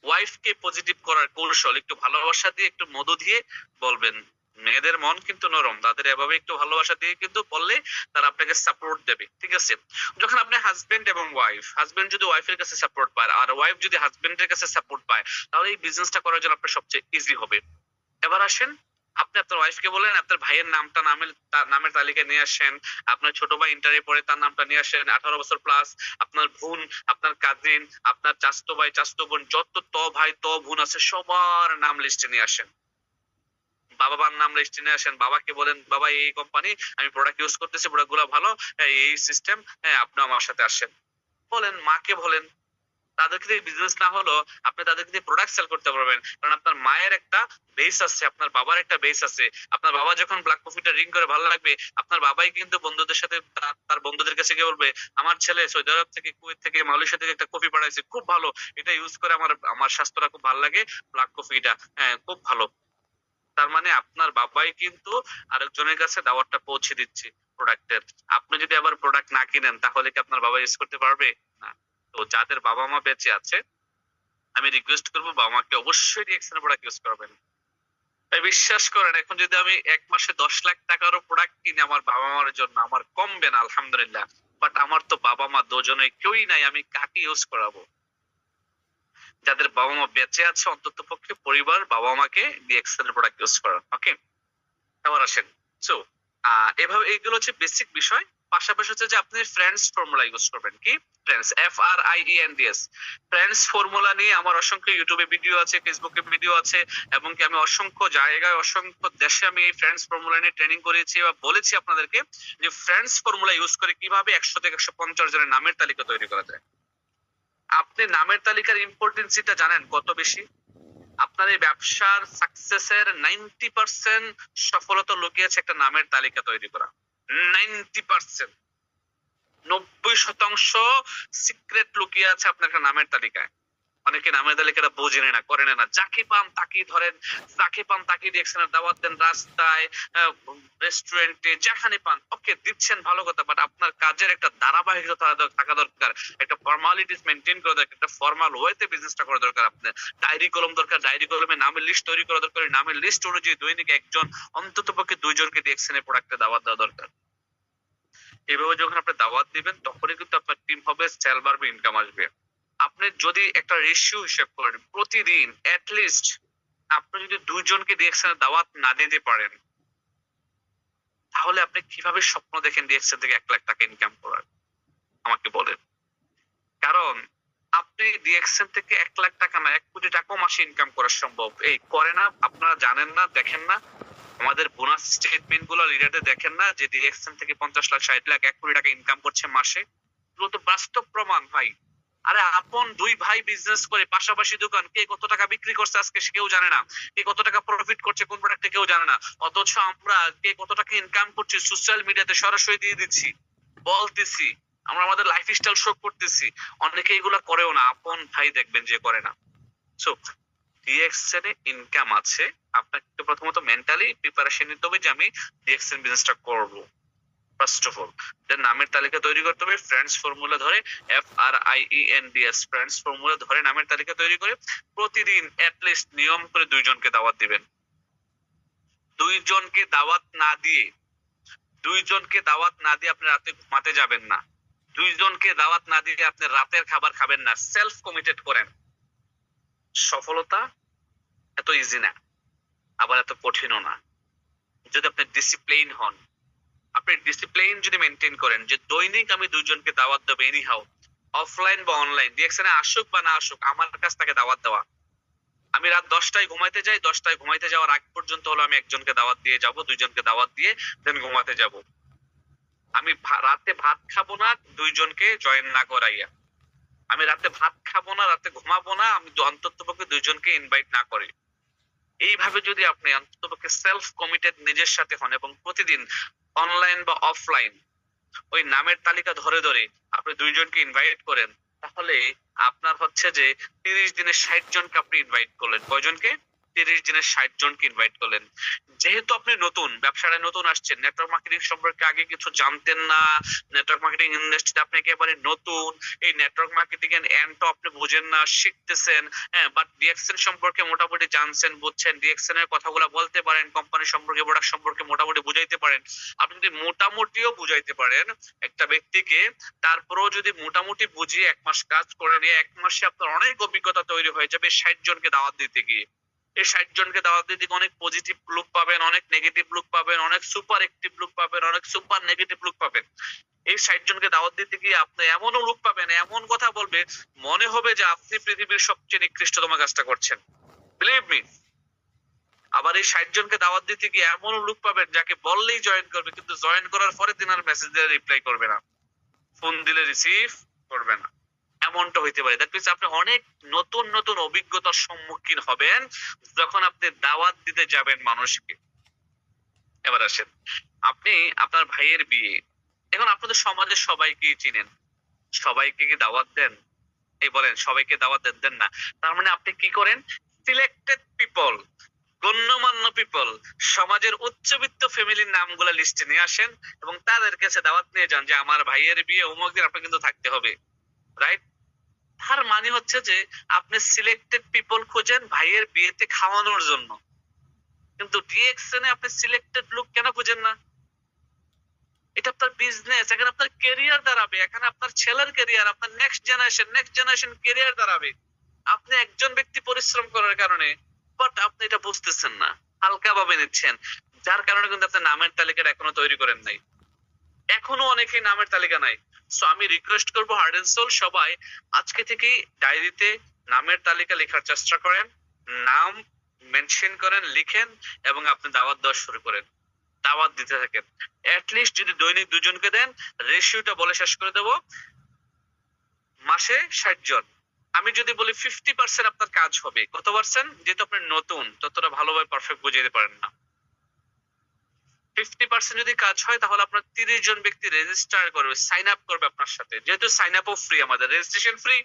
ওয়াইফকে পজিটিভ করার কৌশল, একটু ভালোবাসা দিয়ে, একটু মধু দিয়ে বলবেন। মেয়েদের মন কিন্তু নরম, তাদের এভাবে একটু ভালোবাসা দিয়ে কিন্তু বললে তারা আপনাকে সাপোর্ট দেবে। ঠিক আছে? যখন আপনি হাজবেন্ড এবং ওয়াইফ, হাজবেন্ড যদি ওয়াইফের কাছে সাপোর্ট পায় আর ওয়াইফ যদি হাজবেন্ডের কাছে সাপোর্ট পায়, তাহলে এই বিজনেসটা করার জন্য আপনার সবচেয়ে ইজি হবে। এবার আসেন, আপনি আপনার ওয়াইফকে বলেন আপনার ভাইয়ের নামটা নামের তালিকায় নিয়ে আসেন। আপনার ছোট ভাই ইন্টারে পড়ে, তার নামটা নিয়ে আসেন, 18 বছর প্লাস। আপনার বোন, আপনার কাজিন, আপনার চাচতো ভাই চাচতো বোন, যত ভাই বোন আছে সবার নাম লিস্টে নিয়ে আসেন। বাবা মার নাম লিস্টে নিয়ে আসেন। বাবাকে বলেন, বাবা এই কোম্পানি আমি প্রোডাক্ট ইউজ করতেছি, প্রোডাক্ট গুলো ভালো, এই সিস্টেম, আপনি আমার সাথে আসেন। বলেন, মাকে বলেন। তাদেরকে দিয়ে বিজনেস না হলো আপনি তাদেরকে দিয়ে প্রোডাক্ট সেল করতে পারবেন, কারণ আপনার মায়ের একটা বেস আছে, আপনার বাবার একটা বেস আছে। আপনার বাবা যখন ব্ল্যাক কফিটা রিং করে ভালো লাগবে, আপনার বাবাই কিন্তু বন্ধুদের সাথে তার বন্ধুদের কাছে গিয়ে বলবে, আমার ছেলে সৌদি আরব থেকে, কুয়েত থেকে, মালয়েশিয়া থেকে একটা কফি পাঠাইছে, খুব ভালো, এটা ইউজ করে আমার স্বাস্থ্যটা খুব ভালো লাগে, ব্ল্যাক কফিটা খুব ভালো। তার মানে আপনার বাবাই কিন্তু আরেকজনের কাছে দাওয়াতটা পৌঁছে দিচ্ছে প্রোডাক্টের। আপনি যদি আবার প্রোডাক্ট না কিনেন, তাহলে কি আপনার বাবা ইউজ করতে পারবে না? তো যাদের বাবা মা বেঁচে আছে, আমি রিকোয়েস্ট করবো বাবা মাকে অবশ্যই ডিএক্সএন প্রোডাক্ট ইউজ করবেন। তাই বিশ্বাস করেন, এখন যদি আমি এক মাসে 10 লাখ টাকারও প্রোডাক্ট কিনি আমার বাবা মার জন্য, আমার কমবে না আলহামদুলিল্লাহ। বাট আমার তো বাবা মা দুজনে কেউই নাই, আমি কাকে ইউজ করাবো? যাদের বাবা মা বেঁচে আছে, অন্তত পক্ষে পরিবার বাবা মাকে ডিএক্সএন এর প্রোডাক্ট ইউজ করা। ওকে, এবার আসেন। সো এভাবে এইগুলো হচ্ছে বেসিক বিষয়। পাশাপাশি হচ্ছে যে আপনি ফ্রেন্ডস ফর্মুলা ইউজ করবেন। কি ফ্রেন্ডস? FRIENDS। ফ্রেন্ডস ফর্মুলা নিয়ে আমার অসংখ্য ইউটিউবে ভিডিও আছে, ফেসবুকে ভিডিও আছে, এবং কি আমি অসংখ্য জায়গায়, অসংখ্য দেশে আমি এই ফ্রেন্ডস ফর্মুলা নিয়ে ট্রেনিং করেছি বা বলেছি আপনাদেরকে যে ফ্রেন্ডস ফর্মুলা ইউজ করে কিভাবে 100 থেকে 150 জনের নামের তালিকা তৈরি করা যায়। আপনি নামের তালিকার ইম্পর্টেন্সিটা জানেন কত বেশি? আপনার এই ব্যবসার সাকসেসের 90% সফলতা লুকিয়ে আছে একটা নামের তালিকা তৈরি করা। 90%, 90% সিক্রেট লুকিয়ে আছে আপনার একটা নামের তালিকায়। অনেকে নামের তালিকাটা বোঝেন না, করেন না, যাকে পান তাকেই ধরেন, যাকে পান তাকেই দেখছেন দাওয়াত দেন, রাস্তায়, রেস্টুরেন্টে, যেখানে পান ওকে দিচ্ছেন, ভালো কথা, বাট আপনার কাজের একটা ধারাবাহিকতা থাকা দরকার, একটা ফর্মালিটিস মেনটেন করা দরকার, একটা ফর্মাল ওয়েতে বিজনেসটা করা দরকার। আপনার ডায়েরি কলম দরকার, ডায়েরি কলমে নামের লিস্ট তৈরি করা দরকার, নামের লিস্ট অনুযায়ী দৈনিক একজন অন্তত পক্ষে 2 জনকে ডিএক্সএন প্রোডাক্টে দাওয়াত দেওয়া দরকার। এভাবে যখন আপনি দাওয়াত দিবেন তখনই কিন্তু আপনার টিম হবে, সেল বাড়বে, ইনকাম আসবে। আপনি যদি একটা রেশিও হিসাব করেন, প্রতিদিন লিস্ট আপনি যদি 2 জনকে ডিএক্সএন দাওয়াত না দিতে পারেন, তাহলে আপনি কিভাবে স্বপ্ন দেখেন ডিএক্সএন থেকে 1 লাখ টাকা ইনকাম করার? আমাকে বলেন। কারণ আপনি ডিএক্সএন থেকে 1 লাখ টাকা না, 1 কোটি টাকাও মাসে ইনকাম করা সম্ভব। এই করে না, আপনারা জানেন না, দেখেন না আমাদের বোনাস স্টেটমেন্ট গুলো লিডারদের দেখেন না যে ডিএক্সএন থেকে 50 লাখ, 60 লাখ, 1 কোটি টাকা ইনকাম করছে মাসে? এগুলো তো বাস্তব প্রমাণ ভাই। আরে আপন 2 ভাই বিজনেস করে পাশাপাশি দোকান, কে কত টাকা বিক্রি করছে আজকে কেউ জানে না, কে কত টাকা প্রফিট করছে কোন প্রোডাক্টে কেউ জানে না, অথচ আমরা কে কত টাকা ইনকাম করছি সোশ্যাল মিডিয়াতে সরাসরি দিয়ে দিচ্ছি, বলতেছি, আমরা আমাদের লাইফস্টাইল শো করতেছি। অনেকে এগুলা করেও না, আপন ভাই দেখবেন যে করে না। সো ডিএক্সএন এ ইনকাম আছে, আপনাকে প্রথমত মেন্টালি প্রিপারেশন নিতে হবে যে আমি ডিএক্সএন বিজনেসটা করব। ফার্স্ট অফ অল দেন নামের তালিকা তৈরি করতে হবে, ফ্রেন্ডস ফর্মুলা ধরে, FRIENDS ফ্রেন্ডস ফর্মুলা ধরে নামের তালিকা তৈরি করে প্রতিদিন লিস্ট নিয়ম করে 2 জনকে দাওয়াত দিবেন। 2 জনকে দাওয়াত না দিয়ে, 2 জনকে দাওয়াত না দিয়ে আপনি রাতে ঘুমাতে যাবেন না। 2 জনকে দাওয়াত না দিয়ে আপনি রাতের খাবার খাবেন না। সেলফ কমিটেড করেন। সফলতা এত ইজি না, আবার এত কঠিনও না, যদি আপনি ডিসিপ্লিন হন। আপনি ডিসিপ্লিন যদি মেনটেন করেন যে দৈনিক আমি 2 জনকে দাওয়াত দেবো, এনিহাউ অফলাইন বা অনলাইন, ডিএক্সএনে আসুক বা না আসুক, আমার কাছ থেকে দাওয়াত দেওয়া। আমি রাত 10টায় ঘুমাইতে যাই, 10টায় ঘুমাইতে যাওয়ার আগ পর্যন্ত হলো আমি 1 জনকে দাওয়াত দিয়ে যাব, 2 জনকে দাওয়াত দিয়ে দেন ঘুমাতে যাব। আমি রাতে ভাত খাবো না 2 জনকে জয়েন না করাইয়া। আমি রাতে ভাত খাবো না, রাতে ঘুমাবো না আমি অন্তত পক্ষে 2 জনকে ইনভাইট না করে। এইভাবে যদি আপনি অন্ততপক্ষে সেলফ কমিটেড নিজের সাথে হন এবং প্রতিদিন অনলাইন বা অফলাইন ওই নামের তালিকা ধরে ধরে আপনি 2 জনকে ইনভাইট করেন, তাহলে আপনার হচ্ছে যে 30 দিনে 60 জনকে আপনি ইনভাইট করলেন। কয়জনকে? 30 দিনে 60 জনকে ইনভাইট করলেন। যেহেতু আপনি নতুন ব্যবসায় নতুন আসছেন, নেটওয়ার্ক মার্কেটিং সম্পর্কে আগে কিছু জানতেন না, নেটওয়ার্ক মার্কেটিং ইন্ডাস্ট্রিতে আপনি একেবারে নতুন, এই নেটওয়ার্ক মার্কেটিং এর এন্ড আপনি বুঝেন না, শিখতেছেন, হ্যাঁ, বাট ডিএক্সএন সম্পর্কে মোটামুটি জানছেন, বুঝছেন, ডিএক্সএন এর কথাগুলো বলতে পারেন, কোম্পানি সম্পর্কে, প্রোডাক্ট সম্পর্কে মোটামুটি বুঝাইতে পারেন। আপনি যদি মোটামুটিও বুঝাইতে পারেন একটা ব্যক্তিকে, তারপরেও যদি মোটামুটি বুঝিয়ে 1 মাস কাজ করে নিয়ে 1 মাসে আপনার অনেক অভিজ্ঞতা তৈরি হয়ে যাবে 60 জনকে দাওয়াত দিতে গিয়ে। এই 60 জনকে দাওয়াত দিতে অনেক পজিটিভ লুক পাবেন, অনেক নেগেটিভ লুক পাবেন, অনেক সুপার অ্যাক্টিভ লুক পাবেন, অনেক সুপার নেগেটিভ লুক পাবেন। এই 60 জনকে দাওয়াত দিতে গিয়ে আপনি এমনও লুক পাবেন, এমন কথা বলবে মনে হবে যে আপনি পৃথিবীর সবচেয়ে নিকৃষ্টতম কাজটা করছেন। Believe me. আবার এই 60 জনকে দাওয়াত দিতে গিয়ে এমনও লুক পাবেন যাকে বললেই জয়েন করবে, কিন্তু জয়েন করার পরে দিন আর মেসেজ দিলে রিপ্লাই করবে না, ফোন দিলে রিসিভ করবে না। এমনটা হইতে পারে। দ্যাট মিন্স আপনি অনেক নতুন নতুন অভিজ্ঞতার সম্মুখীন হবেন যখন আপনি দাওয়াত দিতে যাবেন মানুষকে। এবার আসেন, আপনি আপনার ভাইয়ের বিয়ে, এখন আপনাদের সমাজের সবাইকে চিনেন, সবাইকে কি দাওয়াত দেন? এই বলেন সবাইকে দাওয়াত দেন না? তার মানে আপনি কি করেন? সিলেক্টেড পিপল, গণ্যমান্য পিপল, সমাজের উচ্চবিত্ত ফ্যামিলির নামগুলা লিস্টে নিয়ে আসেন এবং তাদের কাছে দাওয়াত নিয়ে যান যে আমার ভাইয়ের বিয়ে অমুক দিন আপনাকে কিন্তু থাকতে হবে। রাইট? তার মানে হচ্ছে যে আপনি সিলেক্টেড পিপল খোঁজেন ভাইয়ের বিয়েতে খাওয়ানোর জন্য, কিন্তু ডিএক্সএন এ আপনি সিলেক্টেড লোক কেন খুঁজেন না? এটা আপনার বিজনেস, এখানে আপনার ক্যারিয়ার দাঁড়াবে, এখানে আপনার ছেলের ক্যারিয়ার, আপনার নেক্সট জেনারেশন ক্যারিয়ার দাঁড়াবে। আপনি একজন ব্যক্তি পরিশ্রম করার কারণে, বাট আপনি এটা বুঝতেছেন না, হালকা ভাবে নিচ্ছেন, যার কারণে কিন্তু আপনি নামের তালিকাটা এখনো তৈরি করেন নাই। এখনো অনেকেই নামের তালিকা নাই। সো আমি রিকোয়েস্ট করবো হার্ড এন্ড সোল সবাই আজকে থেকেই ডায়েরিতে নামের তালিকা লেখার চেষ্টা করেন, নাম মেনশন করেন, লিখেন এবং আপনি দাওয়াত দেওয়া শুরু করেন, দাওয়াত দিতে থাকেন। লিস্ট যদি দৈনিক 2 জনকে দেন, রেশিওটা বলে শেষ করে দেব, মাসে 60 জন। আমি যদি বলি 50% আপনার কাজ হবে, কত পার্সেন্ট? যেহেতু আপনি নতুন ততটা ভালোভাবে পারফেক্ট বুঝাইতে পারেন না। 50% যদি কাজ হয় তাহলে আপনার 30 জন ব্যক্তি রেজিস্টার করবে, সাইন আপ করবে আপনার সাথে। যেহেতু সাইন আপও ফ্রি, আমাদের রেজিস্ট্রেশন ফ্রি,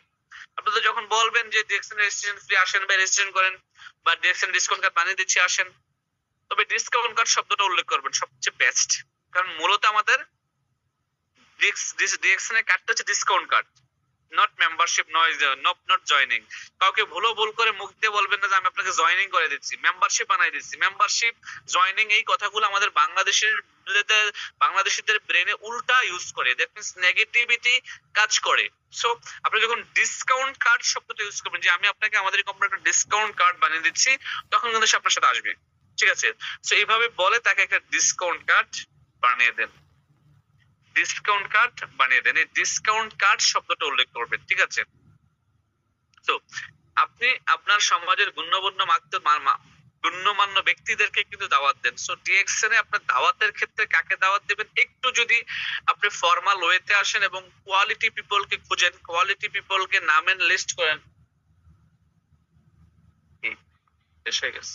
আপনাদের যখন বলবেন যে ডিএক্সএন রেজিস্ট্রেশন ফ্রি আসেন বা রেজিস্ট্রেশন করেন বা ডিএক্সএন ডিসকাউন্ট কার্ড বানিয়ে দিচ্ছি আসেন, তবে ডিসকাউন্ট কার্ড শব্দটা উল্লেখ করবেন, সবচেয়ে বেস্ট। কারণ মূলত আমাদের ডিএক্সএন এর কার্ডটা হচ্ছে discount card, not membership, not joining. কাউকে ভুল করে মুখ দিয়ে বলবেন না যে আমি আপনাকে জয়নিং করে দিচ্ছি, মেম্বারশিপ বানাই দিচ্ছি। মেম্বারশিপ, জয়নিং এই কথাগুলো আমাদের বাংলাদেশিদের ব্রেনে উল্টা ইউজ করে, দ্যাট মিন্স নেগেটিভিটি কাজ করে। সো আপনি যখন ডিসকাউন্ট কার্ড শব্দটা ইউজ করবেন যে আমি আপনাকে আমাদের কোম্পানির একটা ডিসকাউন্ট কার্ড বানিয়ে দিচ্ছি, তখন কিন্তু সে আপনার সাথে আসবে। ঠিক আছে? সো এইভাবে বলে তাকে একটা ডিসকাউন্ট কার্ড বানিয়ে দেন, ডিসকাউন্ট কার্ড বানিয়ে দেন। এই ডিসকাউন্ট কার্ড শব্দটা উল্লেখ করবেন। ঠিক আছে? তো আপনি আপনার সমাজের গণ্যমান্য ব্যক্তিদেরকে কিন্তু দাওয়াত দেন। সো ডিএক্সএন এ আপনার দাওয়াতের ক্ষেত্রে কাকে দাওয়াত দেবেন, একটু যদি আপনি ফর্মাল ওয়েতে আসেন এবং কোয়ালিটি পিপলকে খুঁজেন, কোয়ালিটি পিপলকে নামেন, লিস্ট করেন। শেষ হয়ে গেছে,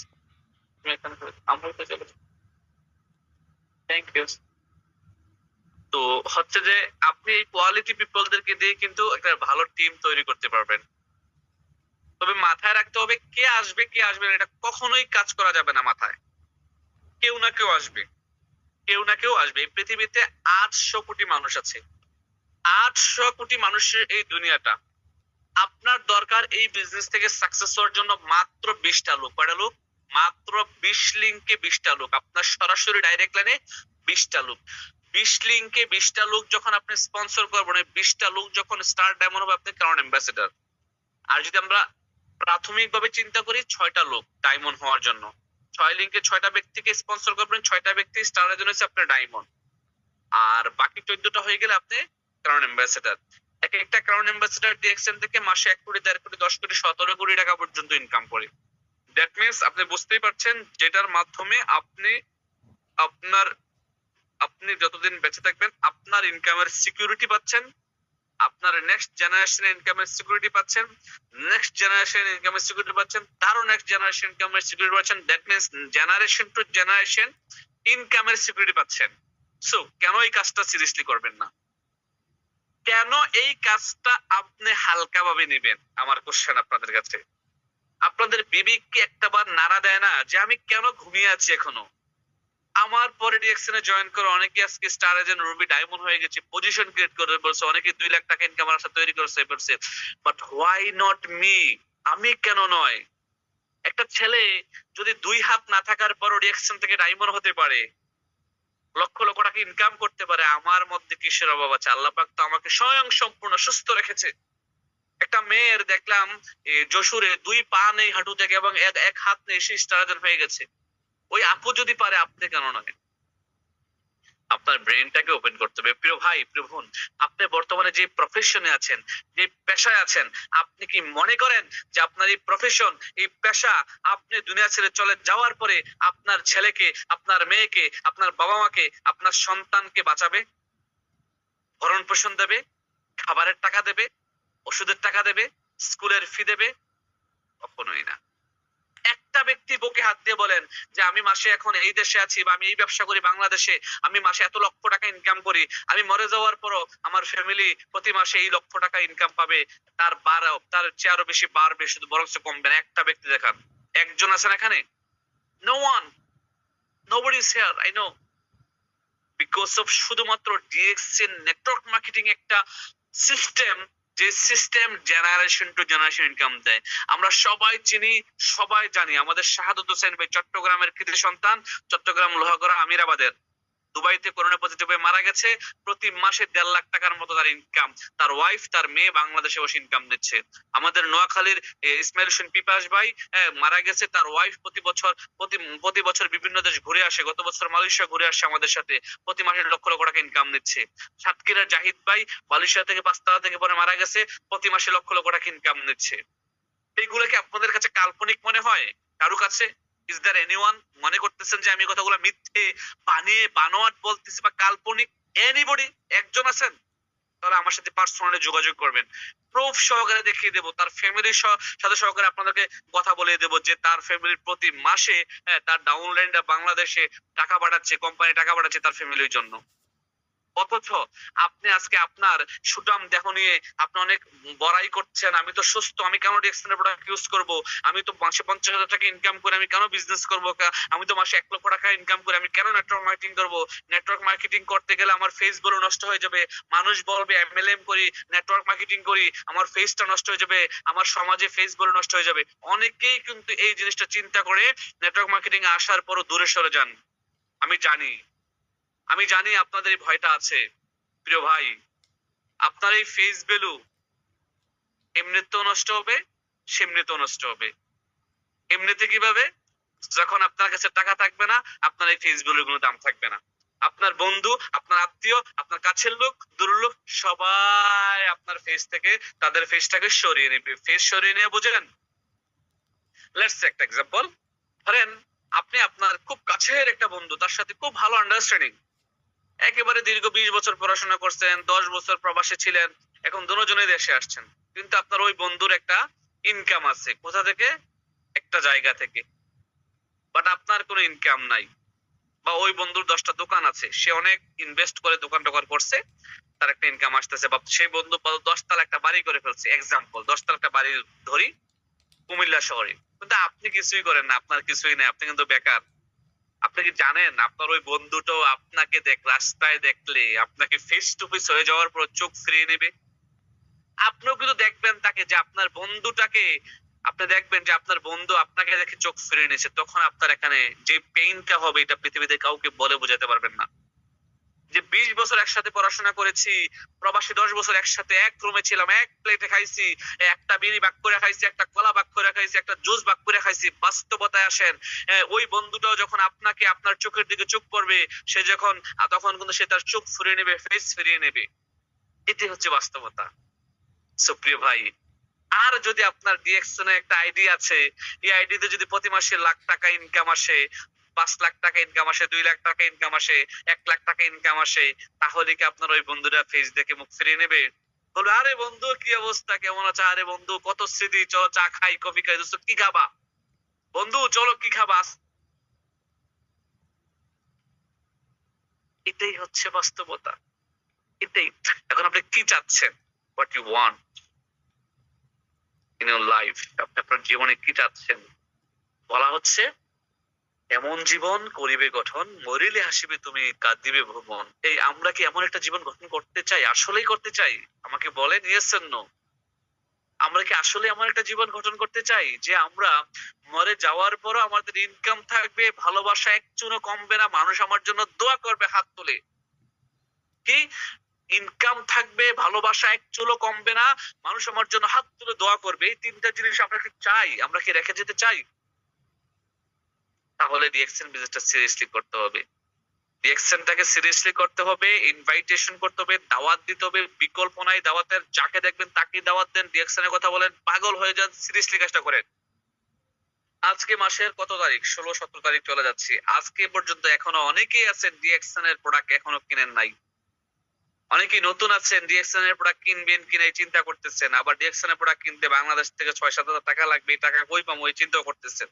আমরা তো চলে, থ্যাংক ইউ। তো হচ্ছে যে আপনি এই কোয়ালিটি পিপলদেরকে দিয়ে কিন্তু একটা ভালো টিম তৈরি করতে পারবেন। তবে মাথায় রাখতে হবে কে আসবে না, এটা কখনোই কাজ করা যাবে না মাথায়। কেউ না কেউ আসবে, কেউ না কেউ আসবে। এই পৃথিবীতে 800 কোটি মানুষ আছে, 800 কোটি মানুষের এই দুনিয়াটা। আপনার দরকার এই বিজনেস থেকে সাকসেস হওয়ার জন্য মাত্র 20টা লোক। কয়টা লোক? মাত্র 20 লিঙ্কে 20টা লোক, আপনার সরাসরি ডাইরেক্ট লাইনে 20টা লোক। 20 লিঙ্কে 20টা লোক যখন আপনি স্পন্সর করবেন, 20টা লোক যখন স্টার ডায়মন্ড হবে, আপনি ক্রাউন অ্যাম্বাসেডর। আর যদি আমরা প্রাথমিকভাবে চিন্তা করি, 6টা লোক ডায়মন্ড হওয়ার জন্য, 6 লিঙ্কে 6টা ব্যক্তিকে স্পন্সর করবেন, 6টা ব্যক্তি স্টারের জন্য হচ্ছে আপনার ডায়মন্ড, আর বাকি 14টা হয়ে গেলে আপনি ক্রাউন অ্যাম্বাসেডর। এক একটা ক্রাউন অ্যাম্বাসেডর ডিএক্সএন থেকে মাসে 1 কোটি, 1.5 কোটি, 10 কোটি, 17 কোটি টাকা পর্যন্ত ইনকাম করে। দ্যাট মিনস আপনি বুঝতেই পারছেন, যেটার মাধ্যমে আপনি যতদিন বেঁচে থাকবেন আপনার ইনকামের সিকিউরিটি পাচ্ছেন, আপনার নেক্সট জেনারেশন ইনকামের সিকিউরিটি পাচ্ছেন, নেক্সট জেনারেশন ইনকামের সিকিউরিটি পাচ্ছেন, তারও নেক্সট জেনারেশন ইনকামের সিকিউরিটি পাচ্ছেন। That means generation to generation ইনকামের সিকিউরিটি পাচ্ছেন। সো কেন এই কাজটা সিরিয়াসলি করবেন না? কেন এই কাজটা আপনি হালকা ভাবে নেবেন? আমার কোশ্চেন আপনাদের কাছে। আপনাদের বিবেক কি একটাবার নাড়া দেয় না যে আমি কেন ঘুমিয়ে আছি এখনো? আমার পরে ডিএক্সএন এ জয়েন করে অনেকে আজকে স্টার এজেন্ট, রুবি ডায়মন্ড হয়ে গেছে, পজিশন ক্রিয়েট করে বলছে, অনেকে 2 লাখ টাকা ইনকাম রাস্তা তৈরি করছে। But why not me? আমি কেন নয়? একটা ছেলে যদি 2 হাত না থাকার পরও ডিএক্সএন থেকে ডায়মন্ড হতে পারে, লক্ষ লক্ষ টাকা ইনকাম করতে পারে, আমার মধ্যে কিসের অভাব আছে? আল্লাহ পাক তো আমাকে স্বয়ং সম্পূর্ণ সুস্থ রেখেছে। একটা মেয়ের দেখলাম যশোরে 2 পা নেই হাঁটু থেকে এবং এক হাত নেই, সে স্টার এজেন্ট হয়ে গেছে। ওই আপু যদি পারে, আপনি কেন নয়? আপনার ব্রেনটাকে ওপেন করতে হবে। প্রিয় ভাই, প্রিয় বোন, আপনি বর্তমানে যে প্রফেশনে আছেন, যে পেশায় আছেন, আপনি কি মনে করেন যে আপনার এই প্রফেশন, এই পেশা আপনি দুনিয়া ছেড়ে চলে যাওয়ার পরে আপনার ছেলেকে, আপনার মেয়েকে, আপনার বাবা মাকে, আপনার সন্তানকে বাঁচাবে, ভরণ পোষণ দেবে, খাবারের টাকা দেবে, ওষুধের টাকা দেবে, স্কুলের ফি দেবে? কখনোই না। একটা ব্যক্তি বুকে হাত দিয়ে বলেন যে আমি মাসে এখন এই দেশে আছি বা আমি এই ব্যবসা করি বাংলাদেশে, আমি মাসে এত লক্ষ টাকা ইনকাম করি, আমি মরে যাওয়ার পরও আমার ফ্যামিলি প্রতি মাসে এই লক্ষ টাকা ইনকাম পাবে, তার চেয়ে আরো বেশি বাড়বে, শুধু বরং কমবে না। একটা ব্যক্তি দেখান, একজন আছেন এখানে? No one, nobody is here, I know. Because of শুধুমাত্র ডিএক্সএন নেটওয়ার্ক মার্কেটিং একটা সিস্টেম, যে system generation to generation income দেয়। আমরা সবাই চিনি, সবাই জানি, আমাদের শাহাদত হোসেন ভাই চট্টগ্রামের কৃতি সন্তান, চট্টগ্রাম লোহাগড়া আমিরাবাদের, দুবাইতে করোনা পজিটিভ হয়ে মারা গেছে। প্রতি মাসে 1.5 লাখ টাকার মতো তার ইনকাম। তার ওয়াইফ, তার মেয়ে বাংলাদেশে বসে ইনকাম দিচ্ছে। আমাদের নোয়াখালীর ইসমাইল হোসেন পিপাস ভাই মারা গেছে, তার ওয়াইফ প্রতি বছর বিভিন্ন দেশ ঘুরে আসে, গত বছর মালয়েশিয়া ঘুরে আসছে আমাদের সাথে, প্রতি মাসে লক্ষ লক্ষ টাকা ইনকাম দিচ্ছে। সাতক্ষীরার জাহিদ ভাই মালয়েশিয়া থেকে 5 তারা থেকে পরে মারা গেছে, প্রতি মাসে লক্ষ লক্ষ টাকা ইনকাম দিচ্ছে। এইগুলো কি আপনাদের কাছে কাল্পনিক মনে হয় কারো কাছে? ইজ দেয়ার এনিওয়ান মনে করতেছেন যে আমি কথাগুলো মিথ্যে, বানোয়াট বলতেছি বা কাল্পনিক? এনিবডি? একজন আছেন? তাহলে আমার সাথে পার্সোনালি যোগাযোগ করবেন, প্রুফ সহকারে দেখিয়ে দেবো, তার ফ্যামিলির সাথে সহকারে আপনাদেরকে কথা বলে দেবো যে তার ফ্যামিলির প্রতি মাসে তার ডাউনলাইনটা বাংলাদেশে টাকা পাঠাচ্ছে, কোম্পানি টাকা পাঠাচ্ছে তার ফ্যামিলির জন্য। অথচ আপনি আজকে আপনার সুটাম দেহ নিয়ে আপনি অনেক বড়াই করছেন, আমি তো সুস্থ, আমি কেন ডিএক্সএন এর প্রোডাক্ট ইউজ করব, আমি তো মাসে 50,000 টাকা ইনকাম করে আমি কেন বিজনেস করব, আমি তো মাসে 1 লক্ষ টাকা ইনকাম করে আমি কেন নেটওয়ার্ক মার্কেটিং করব, নেটওয়ার্ক মার্কেটিং করতে গেলে আমার ফেস গুলো নষ্ট হয়ে যাবে, মানুষ বলবে এমএলএম করি, নেটওয়ার্ক মার্কেটিং করি, আমার ফেসটা নষ্ট হয়ে যাবে, আমার সমাজে ফেস গুলো নষ্ট হয়ে যাবে। অনেকেই কিন্তু এই জিনিসটা চিন্তা করে নেটওয়ার্ক মার্কেটিং এ আসার পরও দূরে সরে যান। আমি জানি আপনাদের এই ভয়টা আছে। প্রিয় ভাই, আপনার এই ফেস ভ্যালু এমনিতেও নষ্ট হবে, সেমনিতেও নষ্ট হবে। এমনিতে কিভাবে? যখন আপনার কাছে টাকা থাকবে না, আপনার এই ফেস ভ্যালুর কোনো দাম থাকবে না। আপনার বন্ধু, আপনার আত্মীয়, আপনার কাছের লোক, দূরের লোক সবাই আপনার ফেস থেকে তাদের ফেসটাকে সরিয়ে নেবে। ফেস সরিয়ে নিয়ে বুঝেন? লেটস টেক একটা এক্সাম্পল। ধরেন আপনি আপনার খুব কাছের একটা বন্ধু, তার সাথে খুব ভালো আন্ডারস্ট্যান্ডিং, একেবারে দীর্ঘ 20 বছর পড়াশোনা করছেন, 10 বছর প্রবাসে ছিলেন, এখন দুজনে দেশে আসছেন, কিন্তু আপনার ওই বন্ধুর একটা ইনকাম আছে কোথা থেকে? একটা জায়গা থেকে, বাট আপনার কোনো ইনকাম নাই। বা ওই বন্ধুর 10টা দোকান আছে, সে অনেক ইনভেস্ট করে দোকান টোকান করছে, তার একটা ইনকাম আসতেছে, বা সেই বন্ধু 10 তলা একটা বাড়ি করে ফেলছে, এক্সাম্পল 10 তলা একটা বাড়ি ধরি কুমিল্লা শহরে, কিন্তু আপনি কিছুই করেন না, আপনার কিছুই নেই, আপনি কিন্তু বেকার। আপনি কি জানেন আপনার ওই বন্ধুটাও আপনাকে রাস্তায় দেখলে আপনাকে ফেস টু ফেস হয়ে যাওয়ার পর চোখ ফিরিয়ে নেবে? আপনিও কিন্তু দেখবেন তাকে, যে আপনার বন্ধুটাকে, আপনি দেখবেন যে আপনার বন্ধু আপনাকে দেখে চোখ ফিরিয়ে নিয়েছে, তখন আপনার এখানে যে পেইনটা হবে এটা পৃথিবীতে কাউকে বলে বোঝাতে পারবেন না। যে 20 বছর একসাথে পড়াশোনা করেছি, প্রবাসী 10 বছর একসাথে এক রুমে ছিলাম, এক প্লেটে খাইছি, একটা বিড়ি ভাগ করে খাইছি, একটা কলা ভাগ করে খাইছি, একটা জুস ভাগ করে খাইছি। বাস্তবতায় আসেন, ওই বন্ধুটাও যখন আপনাকে, আপনার চোখের দিকে চোখ পড়বে, সে যখন তখন কিন্তু সে তার চোখ ফিরিয়ে নেবে, ফেস ফিরিয়ে নেবে। এটি হচ্ছে বাস্তবতা। সুপ্রিয় ভাই, আর যদি আপনার ডিএক্সএন এ একটা আইডি আছে, এই আইডিতে যদি প্রতি মাসে লাখ টাকা ইনকাম আসে, 5 লাখ টাকা ইনকাম আসে, 2 লাখ টাকা ইনকাম আসে, 1 লাখ টাকা ইনকাম আসে, তাহলে কি আপনার ওই বন্ধুরা ফেস দেখে মুখ ফিরিয়ে নেবে? বলবে আরে বন্ধু কি অবস্থা, কেমন আছে, আরে বন্ধু কত স্মৃতি, চলো চা খাই, কফি খাই, দোস্ত কি খাবা, বন্ধু চলো কি খাবা। এটাই হচ্ছে বাস্তবতা, এটাই। এখন আপনি কি চাচ্ছেন? What you want in your life? আপনি আপনার জীবনে কি চাচ্ছেন? বলা হচ্ছে এমন জীবন করিবে গঠন, মরিলে হাসিবে তুমি, কাঁদিবে ভুবন। এই আমরা কি এমন একটা জীবন গঠন করতে চাই? আসলেই করতে চাই? আমাকে বলেন ইয়েস অর নো। আমরা কি আসলে এমন একটা জীবন গঠন করতে চাই যে আমরা মরে যাওয়ার পরও আমাদের ইনকাম থাকবে, ভালোবাসা এক চুনও কমবে না, মানুষ আমার জন্য দোয়া করবে হাত তুলে? কি ইনকাম থাকবে, ভালোবাসা এক চুলও কমবে না, মানুষ আমার জন্য হাত তুলে দোয়া করবে, এই 3টা জিনিস আমরা কি চাই? আমরা কি রেখে যেতে চাই? তাহলে ডিএক্সএন বিজনেসটা সিরিয়াসলি করতে হবে। ডিএক্সএনটাকে সিরিয়াসলি করতে হবে, ইনভাইটেশন করতে হবে, দাওয়াত দিতে হবে, বিকল্প নাই দাওয়াতের। যাকে দেখবেন তাকে দাওয়াত দেন, ডিএক্সএন এর কথা বলেন, পাগল হয়ে যান, সিরিয়াসলি কাজটা করেন। আজকে মাসের কত তারিখ? 16-17 তারিখ চলে যাচ্ছে, আজকে পর্যন্ত এখনো অনেকেই আছেন ডিএক্সএন এর প্রোডাক্ট এখনো কিনেন নাই। অনেকেই নতুন আছেন, ডিএক্সএন এর প্রোডাক্ট কিনবেন কিনে চিন্তা করতেছেন, আবার ডিএক্সএন এর প্রোডাক্ট কিনতে বাংলাদেশ থেকে 6-7 হাজার টাকা লাগবে, এই টাকা কই পাবো এই চিন্তা করতেছেন।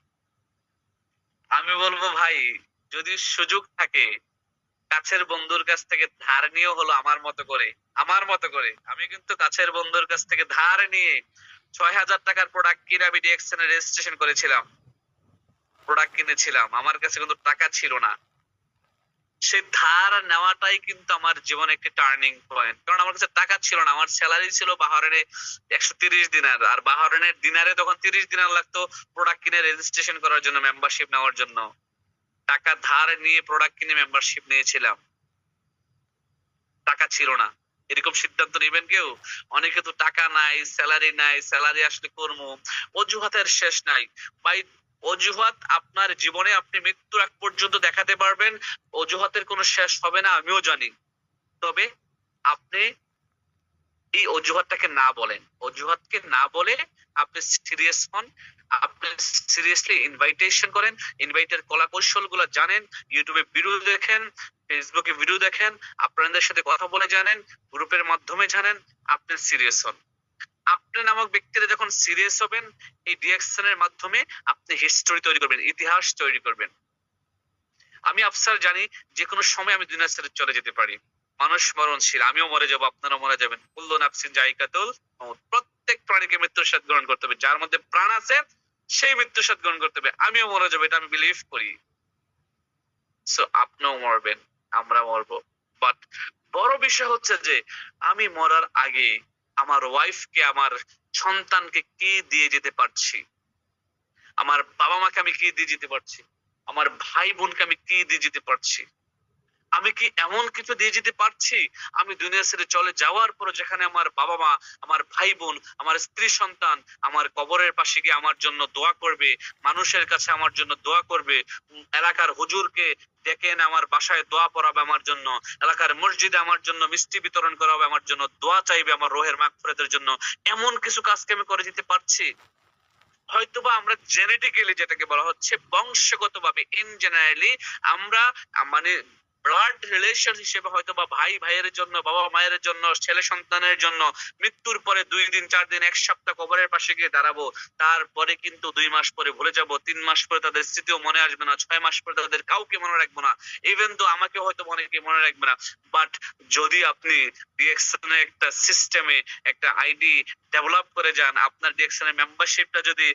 আমি বলবো ভাই, যদি সুযোগ থাকে কাছের বন্ধুর কাছ থেকে ধার নিয়েও হলো আমার মতো করে আমি কিন্তু কাছের বন্ধুর কাছ থেকে ধার নিয়ে 6,000 টাকার প্রোডাক্ট কিনে আমি ডিএক্সএন এ রেজিস্ট্রেশন করেছিলাম, প্রোডাক্ট কিনেছিলাম, আমার কাছে কিন্তু টাকা ছিল না। সেই ধার নেওয়াটাই কিন্তু আমার জীবনে একটি টার্নিং পয়েন্ট, কারণ আমার কাছে টাকা ছিল না, আমার স্যালারি ছিল বাহারাইনে 130 দিনার, আর বাহারাইনের দিনারে তখন 30 দিনার লাগতো প্রোডাক্ট কিনে রেজিস্ট্রেশন করার জন্য, মেম্বারশিপ নেওয়ার জন্য। টাকা ধার নিয়ে প্রোডাক্ট কিনে মেম্বারশিপ নিয়েছিলাম, টাকা ছিল না। এরকম সিদ্ধান্ত নেবেন কেউ? অনেকে তো টাকা নাই, স্যালারি নাই, স্যালারি আসলে করবো, অজুহাতের শেষ নাই ভাই। অজুহাত আপনার জীবনে আপনি মৃত্যুর আগ পর্যন্ত দেখাতে পারবেন, অজুহাতের কোনো শেষ হবে না, আমিও জানি। তবে আপনি এই অজুহাতটাকে না বলেন, অজুহাতকে না বলে আপনি সিরিয়াস হন, আপনি সিরিয়াসলি ইনভাইটেশন করেন, ইনভাইটের কলা কৌশল গুলো জানেন, ইউটিউবে ভিডিও দেখেন, ফেসবুকে ভিডিও দেখেন, আপনাদের সাথে কথা বলে জানেন, গ্রুপের মাধ্যমে জানেন, আপনি সিরিয়াস হন। আপনি নামক ব্যক্তিরা যখন সিরিয়াস হবেন, এই ডিএক্সএন এর মাধ্যমে আপনি হিস্টোরি তৈরি করবেন, ইতিহাস তৈরি করবেন। আমি আফসার জানি যে কোনো সময় আমি দুনিয়া ছেড়ে চলে যেতে পারি, মানুষ মরণশীল, আমিও মরে যাবো, আপনারা মরে যাবেন। কুল্লু নাফসিন জায়গাতুল মউত, প্রত্যেক প্রাণীকে মৃত্যুর স্বাদ গ্রহণ করতে হবে। যার মধ্যে প্রাণ আছে সেই মৃত্যুর স্বাদ গ্রহণ করতে হবে। আমিও মরে যাবো, এটা আমি বিলিভ করি। সো আপনিও মরবেন, আমরা মরবো। বাট বড় বিষয় হচ্ছে যে আমি মরার আগে আমার ওয়াইফকে, আমার সন্তানকে কি দিয়ে যেতে পারছি, আমার বাবা মাকে আমি কি দিয়ে যেতে পারছি, আমার ভাই বোনকে আমি কি দিয়ে যেতে পারছি। আমি কি এমন কিছু দিয়ে যেতে পারছি আমি দুনিয়া ছেড়ে চলে যাওয়ার পর, যেখানে আমার বাবা মা, আমার ভাই বোন, আমার স্ত্রী সন্তান আমার কবরের পাশে গিয়ে আমার জন্য দোয়া করবে, মানুষের কাছে আমার জন্য দোয়া করবে, এলাকার হুজুরকে ডেকে এনে আমার বাসায় দোয়া পড়াবে আমার জন্য, এলাকার মসজিদে আমার জন্য মিষ্টি বিতরণ করা হবে, আমার জন্য দোয়া চাইবে আমার রোহের মাগফিরাতের জন্য। এমন কিছু কাজকে আমি করে দিতে পারছি। হয়তোবা আমরা জেনেটিক্যালি, যেটাকে বলা হচ্ছে বংশগতভাবে, ইন জেনারেলি আমরা মানে ব্লাড রিলেশন হিসেবে হয়তোবা ভাই ভাইয়ের জন্য, বাবা মায়ের জন্য, ছেলে সন্তানের জন্য মৃত্যুর পরে 2 দিন 4 দিন 1 সপ্তাহ কবরের পাশে গিয়ে দাঁড়াবো। তারপরে কিন্তু 2 মাস পরে ভুলে যাব, 3 মাস পরে তাদের স্মৃতিও মনে আসবে না, 6 মাস পরে তাদের কাউকে মনে রাখবো না, ইভেন তো আমাকে হয়তো অনেকে মনে রাখবে না। বাট যদি আপনি ডিএক্সএন এর একটা সিস্টেমে একটা আইডি ডেভেলপ করে যান, আপনার ডিএক্সএন এর মেম্বারশিপটা যদি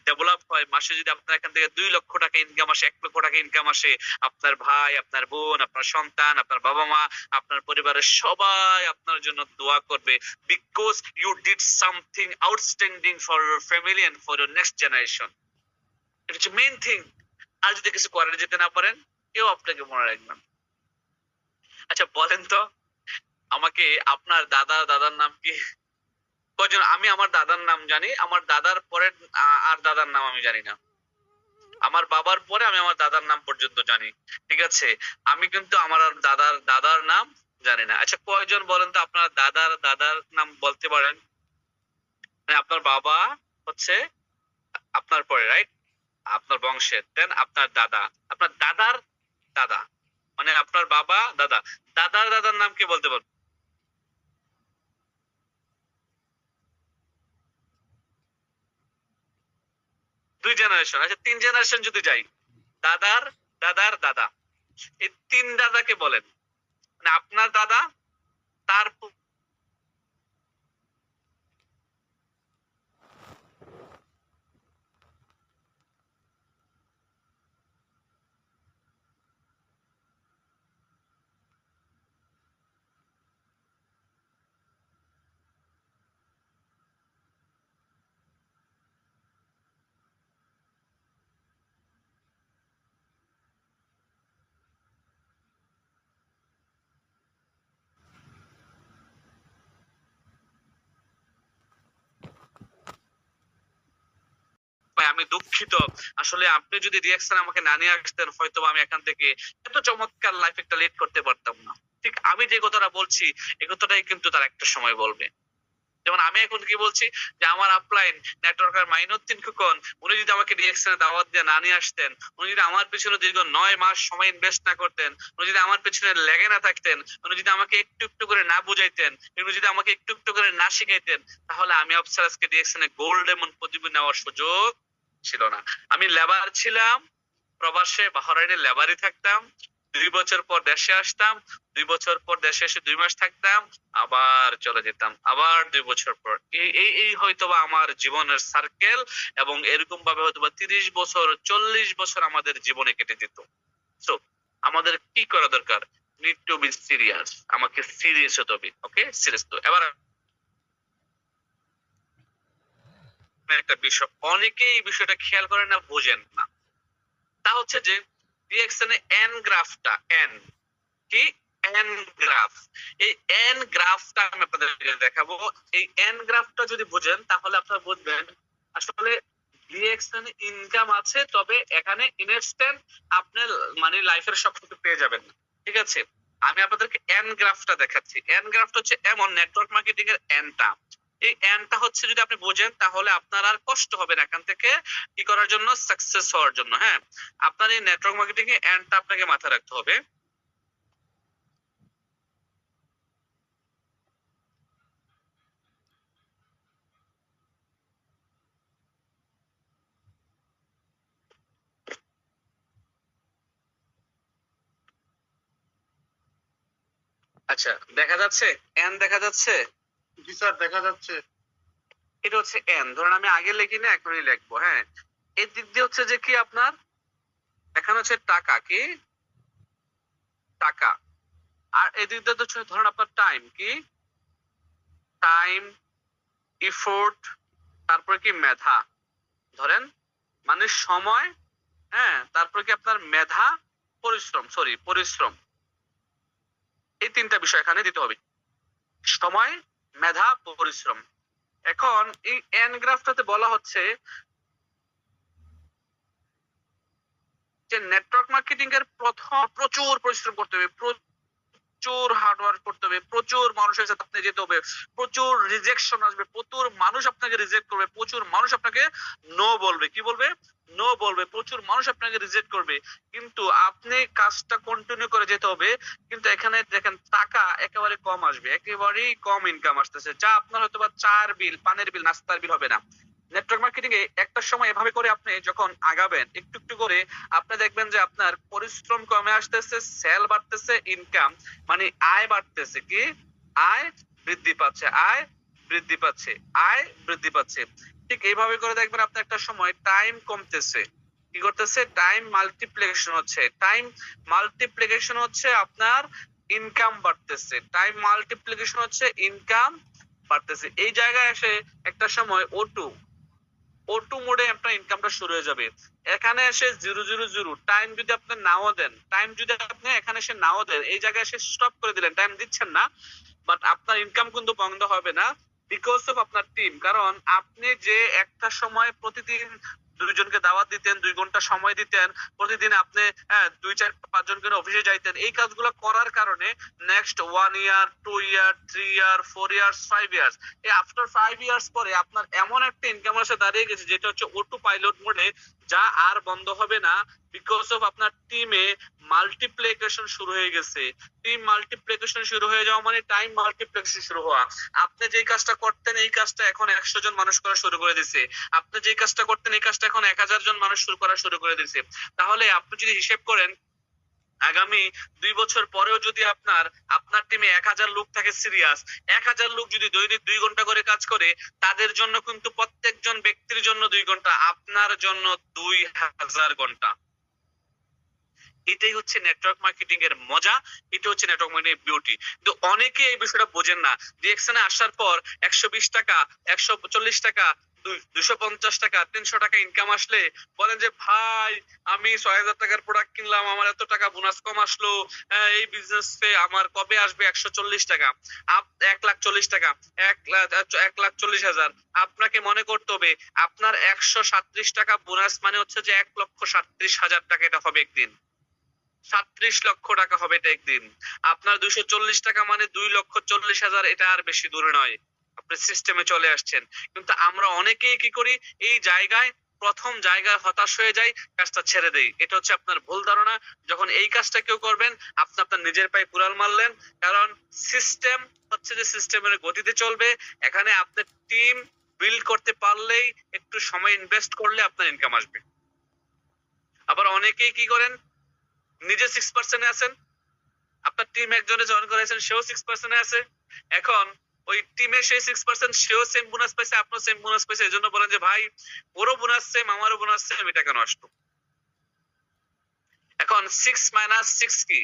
ডেভেলপ হয়, মাসে যদি আপনার এখান থেকে 2 লক্ষ টাকা ইনকাম আসে, 1 লক্ষ টাকা ইনকাম আসে, আপনার ভাই, আপনার বোন, আপনার সন্তান, আপনার বাবা মা, আপনার পরিবারের সবাই আপনার জন্য দোয়া করবে, because you did something outstanding for your family and for your next generation. এটা হচ্ছে মেইন থিং। আর যদি কিছু করে যেতে না পারেন, কেউ আপনাকে মনে রাখবে না। আচ্ছা বলেন তো, আমাকে আপনার দাদার নাম কি? কয়জন? আমি আমার দাদার নাম জানি, আমার দাদার পরে আর দাদার নাম আমি জানি না। আমার বাবার পরে আমি আমার দাদার নাম পর্যন্ত জানি, ঠিক আছে? আমি কিন্তু আমার আর দাদার নাম জানি না। আচ্ছা কয়জন বলেন তো আপনার দাদার নাম বলতে পারেন? মানে আপনার বাবা হচ্ছে আপনার পরে, রাইট? আপনার বংশের, দেন আপনার দাদা, আপনার দাদার দাদা, মানে আপনার বাবা দাদা, দাদার নাম কি বলতে পারবেন? দুই জেনারেশন, আচ্ছা 3 জেনারেশন যদি যাই, দাদার দাদা, এই 3 দাদাকে বলেন। মানে আপনার দাদা, তার ভাই আমি দুঃখিত, আসলে আপনি যদি রিয়াকশন আমাকে না নিয়ে আসতেন, হয়তো আমি এখান থেকে এত চমৎকার লাইফ একটা লিড করতে পারতাম না। ঠিক আমি যে কথাটা বলছি, এই কথাটাই কিন্তু তার একটা সময় বলবে। যেমন আমি এখন কি বলছি, যে আমার আপলাইন নেটওয়ার্কার মাইনুদ্দিন খোকন, উনি যদি আমাকে রিয়াকশনে দাওয়াত দিয়ে না নিয়ে আসতেন, উনি যদি আমার পেছনে দীর্ঘ 9 মাস সময় ইনভেস্ট না করতেন, উনি যদি আমার পেছনে লেগে না থাকতেন, উনি যদি আমাকে একটু একটু করে না বুঝাইতেন, উনি যদি আমাকে একটু একটু করে না শিখাইতেন, তাহলে আমি অফিসার আজকে রিয়াকশনে গোল্ড এমন প্রতিভা নেওয়ার সুযোগ ছিল না। আমি লেবার ছিলাম, প্রবাসে বাহরাইনে লেবারই থাকতাম, 2 বছর পর দেশে আসতাম, 2 বছর পর দেশে এসে 2 মাস থাকতাম, আবার চলে যেতাম, আবার 2 বছর পর। এই হয়তোবা আমার জীবনের সার্কেল, এবং এরকম ভাবে হয়তোবা 30 বছর 40 বছর আমাদের জীবনে কেটে যেত। সো আমাদের কি করা দরকার? নিড টু বি সিরিয়াস, আমাকে সিরিয়াস হতে হবে। ওকে, সিরিয়াস। তো এবার একটা বিষয়, অনেকেই এই বিষয়টা খেয়াল করেন না, বোঝেন না, তা হচ্ছে যে রিঅ্যাকশন এন গ্রাফটা, এন কি, এন গ্রাফ, এই এন গ্রাফটা আমি আপনাদেরকে দেখাবো। এই এন গ্রাফটা যদি বুঝেন, তাহলে আপনারা বুঝবেন আসলে রিঅ্যাকশন ইনকাম আছে, তবে এখানে ইনস্ট্যান্ট আপনার মানে লাইফের সবকিছু পেয়ে যাবেন না, ঠিক আছে? আমি আপনাদেরকে এন গ্রাফটা দেখাচ্ছি। এন গ্রাফটা হচ্ছে এমন, নেটওয়ার্ক মার্কেটিং এর এনটা, এই এনটা হচ্ছে যদি আপনি বোঝেন, তাহলে আপনার আর কষ্ট হবে না এখান থেকে কি করার জন্য, সাকসেস হওয়ার জন্য। হ্যাঁ, আপনার এই নেটওয়ার্ক মার্কেটিং এ এনটা আপনাকে মাথায় রাখতে হবে। আচ্ছা, দেখা যাচ্ছে এন, দেখা যাচ্ছে? জি স্যার, দেখা যাচ্ছে। এটা হচ্ছে এন। ধরেন আমি আগে লিখি না, এখনই লিখবো। হ্যাঁ, এই দিক দিয়ে হচ্ছে যে কি আপনার এখানে হচ্ছে টাকা, কি টাকা। আর এই দিক দিয়ে হচ্ছে ধরেন আপনার টাইম, কি টাইম, ইফোর্ট, তারপরে কি মেধা। ধরেন মানে সময়, হ্যাঁ, তারপরে কি আপনার মেধা, পরিশ্রম, পরিশ্রম। এই তিনটা বিষয় এখানে দিতে হবে, সময়, মেধা, পরিশ্রম। এখন এই এন গ্রাফটাতে বলা হচ্ছে যে নেটওয়ার্ক মার্কেটিং এর প্রথম প্রচুর পরিশ্রম করতে হবে, প্রচুর হার্ডওয়ার্ক করতে হবে, প্রচুর মানুষের সাথে আপনি যেতে হবে, প্রচুর রিজেকশন আসবে, প্রচুর মানুষ আপনাকে রিজেক্ট করবে, প্রচুর মানুষ আপনাকে নো বলবে, কি বলবে, নো বলবে, প্রচুর মানুষ আপনাকে রিজেক্ট করবে। কিন্তু আপনি কাজটা কন্টিনিউ করে যেতে হবে। কিন্তু এখানে দেখেন টাকা একেবারে কম আসবে, একেবারেই কম ইনকাম আসতেছে, যা আপনার হয়তো বা চার বিল, পানের বিল, নাস্তার বিল হবে না। নেটওয়ার্ক মার্কেটিং এ একটা সময় এভাবে করে আপনি যখন আগাবেন একটু একটু করে, আপনি দেখবেন যে আপনার পরিশ্রম কমে আসতেছে, সেল বাড়তেছে, ইনকাম মানে আয় বাড়তেছে, কি আয় বৃদ্ধি পাচ্ছে, আয় বৃদ্ধি পাচ্ছে, আয় বৃদ্ধি পাচ্ছে। ঠিক এইভাবে করে দেখবেন আপনি একটা সময় টাইম কমতেছে, কি করতেছে, টাইম মাল্টিপ্লিকেশন হচ্ছে, টাইম মাল্টিপ্লিকেশন হচ্ছে, আপনার ইনকাম বাড়তেছে, টাইম মাল্টিপ্লিকেশন হচ্ছে, ইনকাম বাড়তেছে। এই জায়গায় এসে একটা সময় O2 মোডে আপনার ইনকামটা শুরু হয়ে যাবে। এখানে এসে 000 টাইম যদি আপনি নাও দেন, টাইম যদি আপনি এখানে এসে নাও দেন, এই জায়গায় এসে স্টপ করে দিলেন, টাইম দিচ্ছেন না, বাট আপনার ইনকাম কিন্তু বন্ধ হবে না, বিকজ অফ আপনার টিম। কারণ আপনি যে একটা সময় প্রতিদিন দুইজনকে দাওয়াত দিতেন, 2 ঘন্টা সময় দিতেন, প্রতিদিন আপনি 2, 4, 5 জন করে অফিসে যাইতেন, এই কাজগুলো করার কারণে নেক্সট 1 ইয়ার, 2 ইয়ার, 3 ইয়ার, 4 ইয়ার্স, 5 ইয়ার্স, এই আফটার 5 ইয়ার্স পরে আপনার এমন একটা ইনকাম আসে দাঁড়িয়ে গেছে যেটা হচ্ছে O2 পাইলট মোডে, যা আর বন্ধ হবে না, বিকজ অফ আপনার টিমে মাল্টিপ্লিকেশন শুরু হয়ে গেছে। টিম মাল্টিপ্লিকেশন শুরু হয়ে যাওয়া মানে টাইম মাল্টিপ্লিকেশন শুরু হওয়া। আপনি যেই কাজটা করতেন এই কাজটা এখন 100 জন মানুষ করা শুরু করে দিছে, আপনি যেই কাজটা করতেন এই কাজটা এখন 1000 জন মানুষ শুরু করে দিছে। তাহলে আপনি যদি হিসেব করেন আগামী 2 বছর পরেও যদি আপনার টিমে 1000 লোক থাকে সিরিয়াস, 1000 লোক যদি দৈনিক 2 ঘন্টা করে কাজ করে, তাদের জন্য কিন্তু প্রত্যেকজন ব্যক্তির জন্য 2 ঘন্টা, আপনার জন্য 2000 ঘন্টা। এটাই হচ্ছে নেটওয়ার্ক মার্কেটিং এর মজা, এটা হচ্ছে নেটওয়ার্ক মার্কেটিং এর বিউটি। কিন্তু অনেকে এই বিষয়টা বোঝেন না। ডিএক্সএনে আসার পর 120 টাকা, 140 টাকা, 250 টাকা, 300 টাকা ইনকাম আসলে বলেন যে ভাই আমি 6000 টাকার প্রোডাক্ট কিনলাম, আমার এত টাকা বোনাস কম আসলো, এই বিজনেসে আমার কবে আসবে 140 টাকা, 1,40,000 টাকা, 1,40,000। আপনাকে মনে করতে হবে আপনার 137 টাকা বোনাস মানে হচ্ছে যে 1,37,000 টাকা, এটা হবে একদিন। 37 লক্ষ টাকা হবে এটা একদিন। আপনার 240 টাকা মানে 2,40,000, এটা আর বেশি দূরে নয়, আপনি সিস্টেমে চলে আসছেন। কিন্তু আমরা অনেকেই কি করি, এই জায়গায় প্রথম জায়গায় হতাশ হয়ে যাই, কাজটা ছেড়ে দেই। এটা হচ্ছে আপনার ভুল ধারণা। যখন এই কাজটা কেউ করবেন আপনি আপনার নিজের পায়ে কুড়াল মারলেন, কারণ সিস্টেম হচ্ছে যে সিস্টেমের গতিতে চলবে। এখানে আপনার টিম বিল্ড করতে পারলেই, একটু সময় ইনভেস্ট করলে আপনার ইনকাম আসবে। আবার অনেকেই কি করেন, নিজে 6% আছেন, আপনার টিম একজনে জয়েন করেছেন, সেও 6% আছে। এখন ওই টিমে সেই 6%, সেও সেম বোনাস পাইছে, আপনিও সেম বোনাস পাইছে, এজন্য বলেন যে ভাই ওরও বোনাস সেম, আমারও বোনাস সেম, এটা কেন আসলো? এখন 6 - 6 কি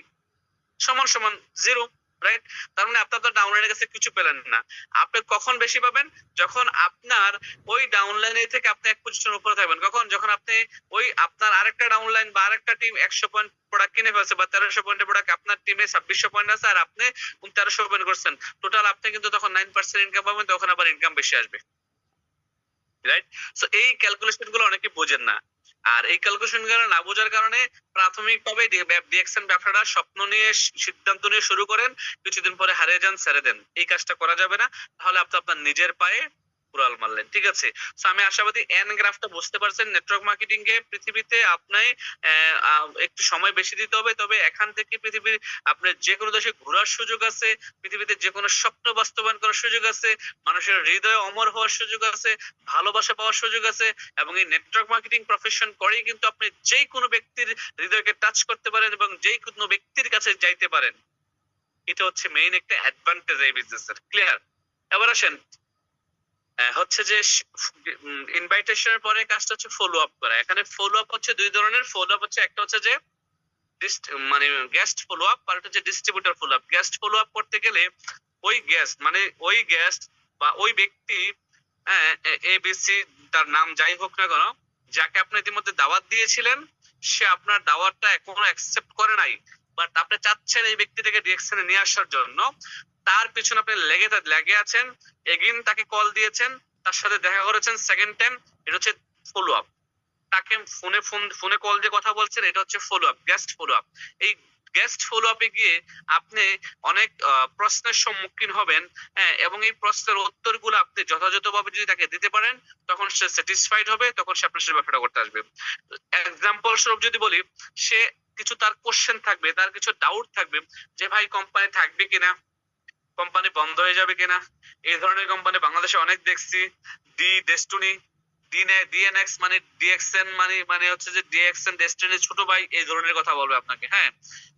সমান সমান 0, রাইট? তার মানে আপনার তো ডাউনলাইনের কাছে কিছু পেলেন না। আপনি কখন বেশি পাবেন? যখন আপনার ওই ডাউনলাইনে থেকে আপনি এক পজিশন উপরে থাকবেন। কখন? যখন আপনি ওই আপনার আরেকটা ডাউনলাইন বা আরেকটা টিম 100 পয়েন্ট প্রোডাক্ট কিনে ফেলছে, বা 1300 পয়েন্টের প্রোডাক্ট, আপনার টিমে 2600 পয়েন্ট আছে আর আপনি 1300 পয়েন্ট করছেন, টোটাল আপনি কিন্তু তখন 9% ইনকাম পাবেন, তখন আবার ইনকাম বেশি আসবে, রাইট? সো এই ক্যালকুলেশন গুলো অনেকে বোঝেন না। আর এই ক্যালকুলেশন গুলো না বোঝার কারণে প্রাথমিকভাবে ডিএক্সএন ব্যবসাটা স্বপ্ন নিয়ে, সিদ্ধান্ত নিয়ে শুরু করেন, কিছুদিন পরে হারিয়ে যান, ছেড়ে দেন। এই কাজটা করা যাবে না, তাহলে আপনি আপনার নিজের পায়ে কুড়াল মারলেন। ঠিক আছে, সো আমি আশাবাদী এন গ্রাফটা বুঝতে পারছেন। নেটওয়ার্ক মার্কেটিং এ পৃথিবীতে আপনি একটু সময় বেশি দিতে হবে, তবে এখান থেকে পৃথিবীর আপনার যে কোনো দেশে ঘোরার সুযোগ আছে, পৃথিবীতে যে কোনো স্বপ্ন বাস্তবায়ন করার সুযোগ আছে, মানুষের হৃদয়ে অমর হওয়ার সুযোগ আছে, ভালোবাসা পাওয়ার সুযোগ আছে। এবং এই নেটওয়ার্ক মার্কেটিং প্রফেশন করেই কিন্তু আপনি যে কোনো ব্যক্তির হৃদয়কে টাচ করতে পারেন এবং যে কোনো ব্যক্তির কাছে যাইতে পারেন। এটা হচ্ছে মেইন একটা অ্যাডভান্টেজ এই বিজনেসের। ক্লিয়ার? এবার আসেন হচ্ছে যে ইনভাইটেশনের পরে কাজটা হচ্ছে ফলো আপ করা। এখানে ফলো আপ হচ্ছে দুই ধরনের। ফলো আপ হচ্ছে একটা হচ্ছে যে মানে গেস্ট ফলো আপ, আর একটা হচ্ছে distributor follow up. Guest follow up করতে গেলে ওই গেস্ট মানে ওই গেস্ট বা ওই ব্যক্তি, হ্যাঁ, এবিসি তার নাম যাই হোক না কেন, যাকে আপনি ইতিমধ্যে দাওয়াত দিয়েছিলেন, সে আপনার দাওয়াতটা এখনো অ্যাকসেপ্ট করে নাই, বাট আপনি চাচ্ছেন এই ব্যক্তিটাকে ডিরেকশনে নিয়ে আসার জন্য, তার পিছনে আপনি লেগে আছেন, এগেইন তাকে কল দিয়েছেন, তার সাথে দেখা করেছেন সেকেন্ড টাইম, এটা হচ্ছে ফলো আপ। তাকে ফোনে কল দিয়ে কথা বলছেন, এটা হচ্ছে follow up, guest follow up. এই গেস্ট ফলো আপে গিয়ে আপনি অনেক প্রশ্নের সম্মুখীন হবেন, হ্যাঁ, এবং এই প্রশ্নের উত্তরগুলো আপনি যথাযথভাবে যদি তাকে দিতে পারেন, তখন সে স্যাটিসফাইড হবে, তখন সে আপনার সাথে ব্যবসাটা করতে আসবে। এক্সাম্পল স্বরূপ যদি বলি, সে কিছু তার কোশ্চেন থাকবে, তার কিছু ডাউট থাকবে যে ভাই কোম্পানি থাকবে কিনা, কোম্পানি বন্ধ হয়ে যাবে কিনা। এই ধরনের কোম্পানি বাংলাদেশে অনেক দেখছি। ডেস্টিনি, ডিএনএক্স মানে ডিএক্সএন মানে হচ্ছে যে ডিএক্সএন ডেস্টিনি ছোট ভাই, এই ধরনের কথা বলবে আপনাকে, হ্যাঁ,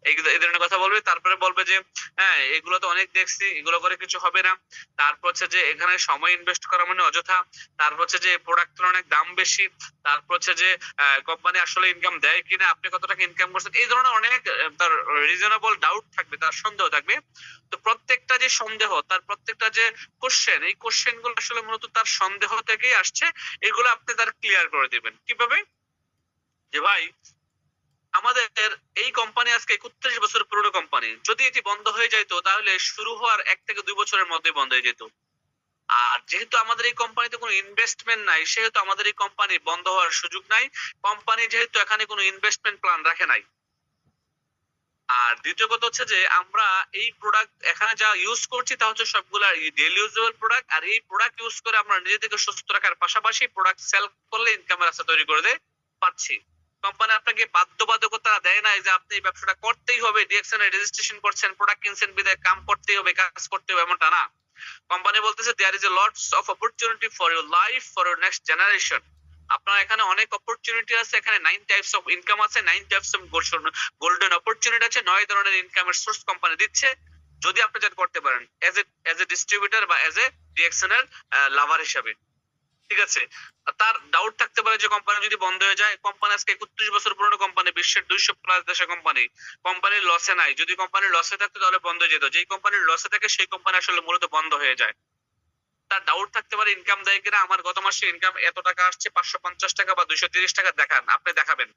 এই ধরনের কথা বলবে। তারপরে বলবে যে হ্যাঁ এগুলো তো অনেক দেখছি, এগুলো করে কিছু হবে না। তারপর হচ্ছে যে এখানে সময় ইনভেস্ট করা মানে অযথা। তারপর হচ্ছে যে প্রোডাক্টের অনেক দাম বেশি। তারপর হচ্ছে যে কোম্পানি আসলে ইনকাম দেয় কিনা, আপনি কত টাকা ইনকাম করছেন, এই ধরনের অনেক তার রিজনেবল ডাউট থাকবে, তার সন্দেহ থাকবে। তো প্রত্যেকটা যে সন্দেহ, তার প্রত্যেকটা যে কোশ্চেন, এই কোশ্চেন গুলো আসলে মূলত তার সন্দেহ থেকেই আসছে। এগুলো আপনি তার ক্লিয়ার করে দিবেন কিভাবে, যে ভাই আমাদের এই কোম্পানি আজকে 31 বছর পুরনো কোম্পানি, যদি এটি বন্ধ হয়ে যেত তাহলে শুরু হওয়ার 1 থেকে 2 বছরের মধ্যে বন্ধ হয়ে যেত। আর যেহেতু আমাদের এই কোম্পানিতে কোনো ইনভেস্টমেন্ট নাই, সেহেতু আমাদের এই কোম্পানি বন্ধ হওয়ার সুযোগ নাই। কোম্পানি যেহেতু এখানে কোনো ইনভেস্টমেন্ট প্ল্যান রাখে নাই। আর দ্বিতীয় কথা হচ্ছে যে আমরা এই প্রোডাক্ট এখানে যা ইউজ করছি তা হচ্ছে সবগুলা ডেইলি ইউজেবল প্রোডাক্ট। আর এই প্রোডাক্ট ইউজ করে আমরা নিজেদেরকে সুস্থ রাখার পাশাপাশি প্রোডাক্ট সেল করলে ইনকামের রাস্তা তৈরি করে পারছি। কোম্পানি আপনাকে বাধ্যবাধকতা দেয় না যে আপনি এই ব্যবসাটা করতেই হবে, ডিএক্সএন এর রেজিস্ট্রেশন করছেন, প্রোডাক্ট কিনছেন বিধায় কাম করতেই হবে, কাজ করতে হবে, এমনটা না। কোম্পানি বলতেছে there is a lots of opportunity for your life, for your next generation. আপনার এখানে অনেক অপরচুনিটি আছে, এখানে 9 টাইপস অফ ইনকাম আছে, 9 টাইপস অফ গোল্ডেন অপরচুনিটি আছে, 9 ধরনের ইনকামের সোর্স কোম্পানি দিচ্ছে, যদি আপনি যেটা করতে পারেন এজ এ ডিস্ট্রিবিউটর বা এজ এ ডিএক্সএন এর লাভার হিসাবে। ঠিক আছে? তার ডাউট থাকতে পারে যে কোম্পানি যদি বন্ধ হয়ে যায়, কোম্পানি আজকে 31 বছর পুরনো কোম্পানি, বিশ্বের 200 প্লাস দেশের কোম্পানি, কোম্পানির লসে নাই। যদি কোম্পানির লসে থাকতো তাহলে বন্ধ হয়ে যেত। যেই কোম্পানির লসে থাকে সেই কোম্পানি আসলে মূলত বন্ধ হয়ে যায়। তার ডাউট থাকতে পারে ইনকাম দেয় কিনা, আমার গত মাসে ইনকাম এত টাকা আসছে, 550 টাকা বা 230 টাকা দেখান, আপনি দেখাবেন।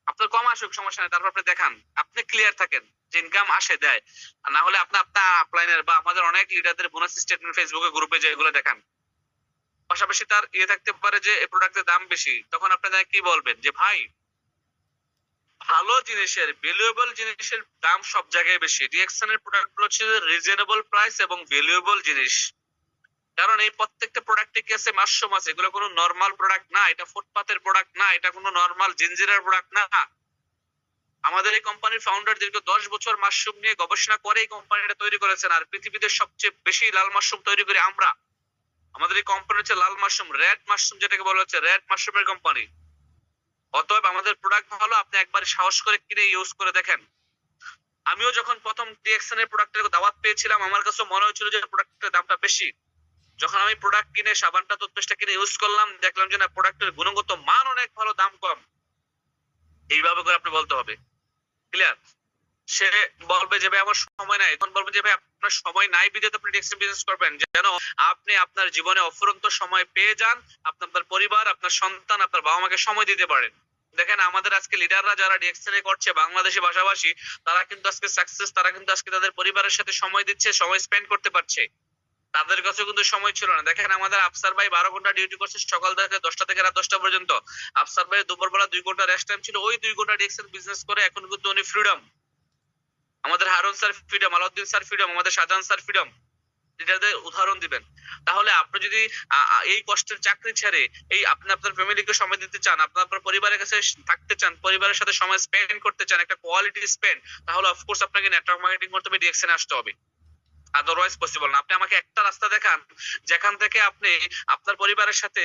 আপনার কম আসুক সমস্যা নেই, তারপর আপনি দেখান, আপনি ক্লিয়ার থাকেন যে ইনকাম আসে দেয়। আর না হলে আপনি আপনার আপলাইনের বা আমাদের অনেক লিডারদের বোনাস স্টেটমেন্ট ফেসবুকে গ্রুপে যে এগুলো দেখান। পাশাপাশি তার থাকতে পারে যে এই প্রোডাক্টের দাম বেশি, তখন আপনি কি বলবেন যে ভাই ভালো জিনিসের, ভ্যালুয়েবল জিনিসের দাম সব জায়গায় বেশি। ডিএক্সএন এর প্রোডাক্ট গুলো হচ্ছে রিজনেবল প্রাইস এবং ভ্যালুয়েবল জিনিস। কারণ এই প্রত্যেকটা প্রোডাক্টে কি আছে, মাশরুম আছে। এগুলো কোনো নরমাল প্রোডাক্ট না, এটা ফুটপাতের প্রোডাক্ট না, এটা কোনো নরমাল জিঞ্জিরার প্রোডাক্ট না। আমাদের এই কোম্পানির ফাউন্ডার দীর্ঘ 10 বছর মাশরুম নিয়ে গবেষণা করে এই কোম্পানিটা তৈরি করেছেন। আর পৃথিবীতে সবচেয়ে বেশি লাল মাশরুম তৈরি করি আমরা। আমাদের এই কোম্পানি হচ্ছে লাল মাশরুম, রেড মাশরুম যেটাকে বলা হচ্ছে রেড মাশরুমের কোম্পানি। অতএব আমাদের প্রোডাক্ট ভালো, আপনি একবার সাহস করে কিনে ইউজ করে দেখেন। আমিও যখন প্রথম ডিএক্সএন এর প্রোডাক্টের দাওয়াত পেয়েছিলাম, আমার কাছে মনে হচ্ছিল যে প্রোডাক্টের দামটা বেশি। যখন আমি প্রোডাক্ট কিনে সাবানটা টুথপেস্টটা কিনে ইউজ করলাম, দেখলাম যে না, প্রোডাক্টের গুণগত মান অনেক ভালো, দাম কম। এইভাবে করে আপনি বলতে হবে। ক্লিয়ার? সে বলবে যে ভাই আমার সময় নাই, এখন বলবেন যে ভাই আপনার সময় নাই বিধায় আপনি ডিএক্সএন বিজনেস করবেন, যেন আপনি আপনার জীবনে অফুরন্ত সময় পেয়ে যান, আপনার পরিবার, আপনার সন্তান, আপনার বাবা মাকে সময় দিতে পারেন। দেখেন আমাদের আজকে লিডাররা যারা ডিএক্সএন এ করছে বাংলাদেশি ভাষাভাষী, তারা কিন্তু আজকে সাকসেস, তারা কিন্তু আজকে তাদের পরিবারের সাথে সময় দিচ্ছে, সময় স্পেন্ড করতে পারছে। তাদের কাছে কিন্তু সময় ছিল না। দেখেন আমাদের আফসার ভাই 12 ঘন্টা ডিউটি করছে, সকাল থেকে 10টা থেকে রাত 10টা পর্যন্ত। আফসার ভাই দুপুরবেলা 2 ঘন্টা রেস্ট টাইম ছিল, ওই 2 ঘন্টা ডিএক্সএন বিজনেস করে এখন কিন্তু উনি ফ্রিডম। আমাদের Harun sir freedom, Alauddin sir freedom, আমাদের শাহজাহান স্যার ফ্রিডম। লিডারদের উদাহরণ দিবেন। তাহলে আপনি যদি এই কষ্টের চাকরি ছেড়ে এই আপনি আপনার ফ্যামিলিকে সময় দিতে চান, আপনার পরিবারের কাছে থাকতে চান, পরিবারের সাথে সময় স্পেন্ড করতে চান, একটা কোয়ালিটি স্পেন্ড, তাহলে অফকোর্স আপনাকে নেটওয়ার্ক মার্কেটিং করতে হবে, ডিএক্সএন আসতে হবে। আদারওয়াইজ পসিবল না। আপনি আমাকে একটা রাস্তা দেখান যেখান থেকে আপনি আপনার পরিবারের সাথে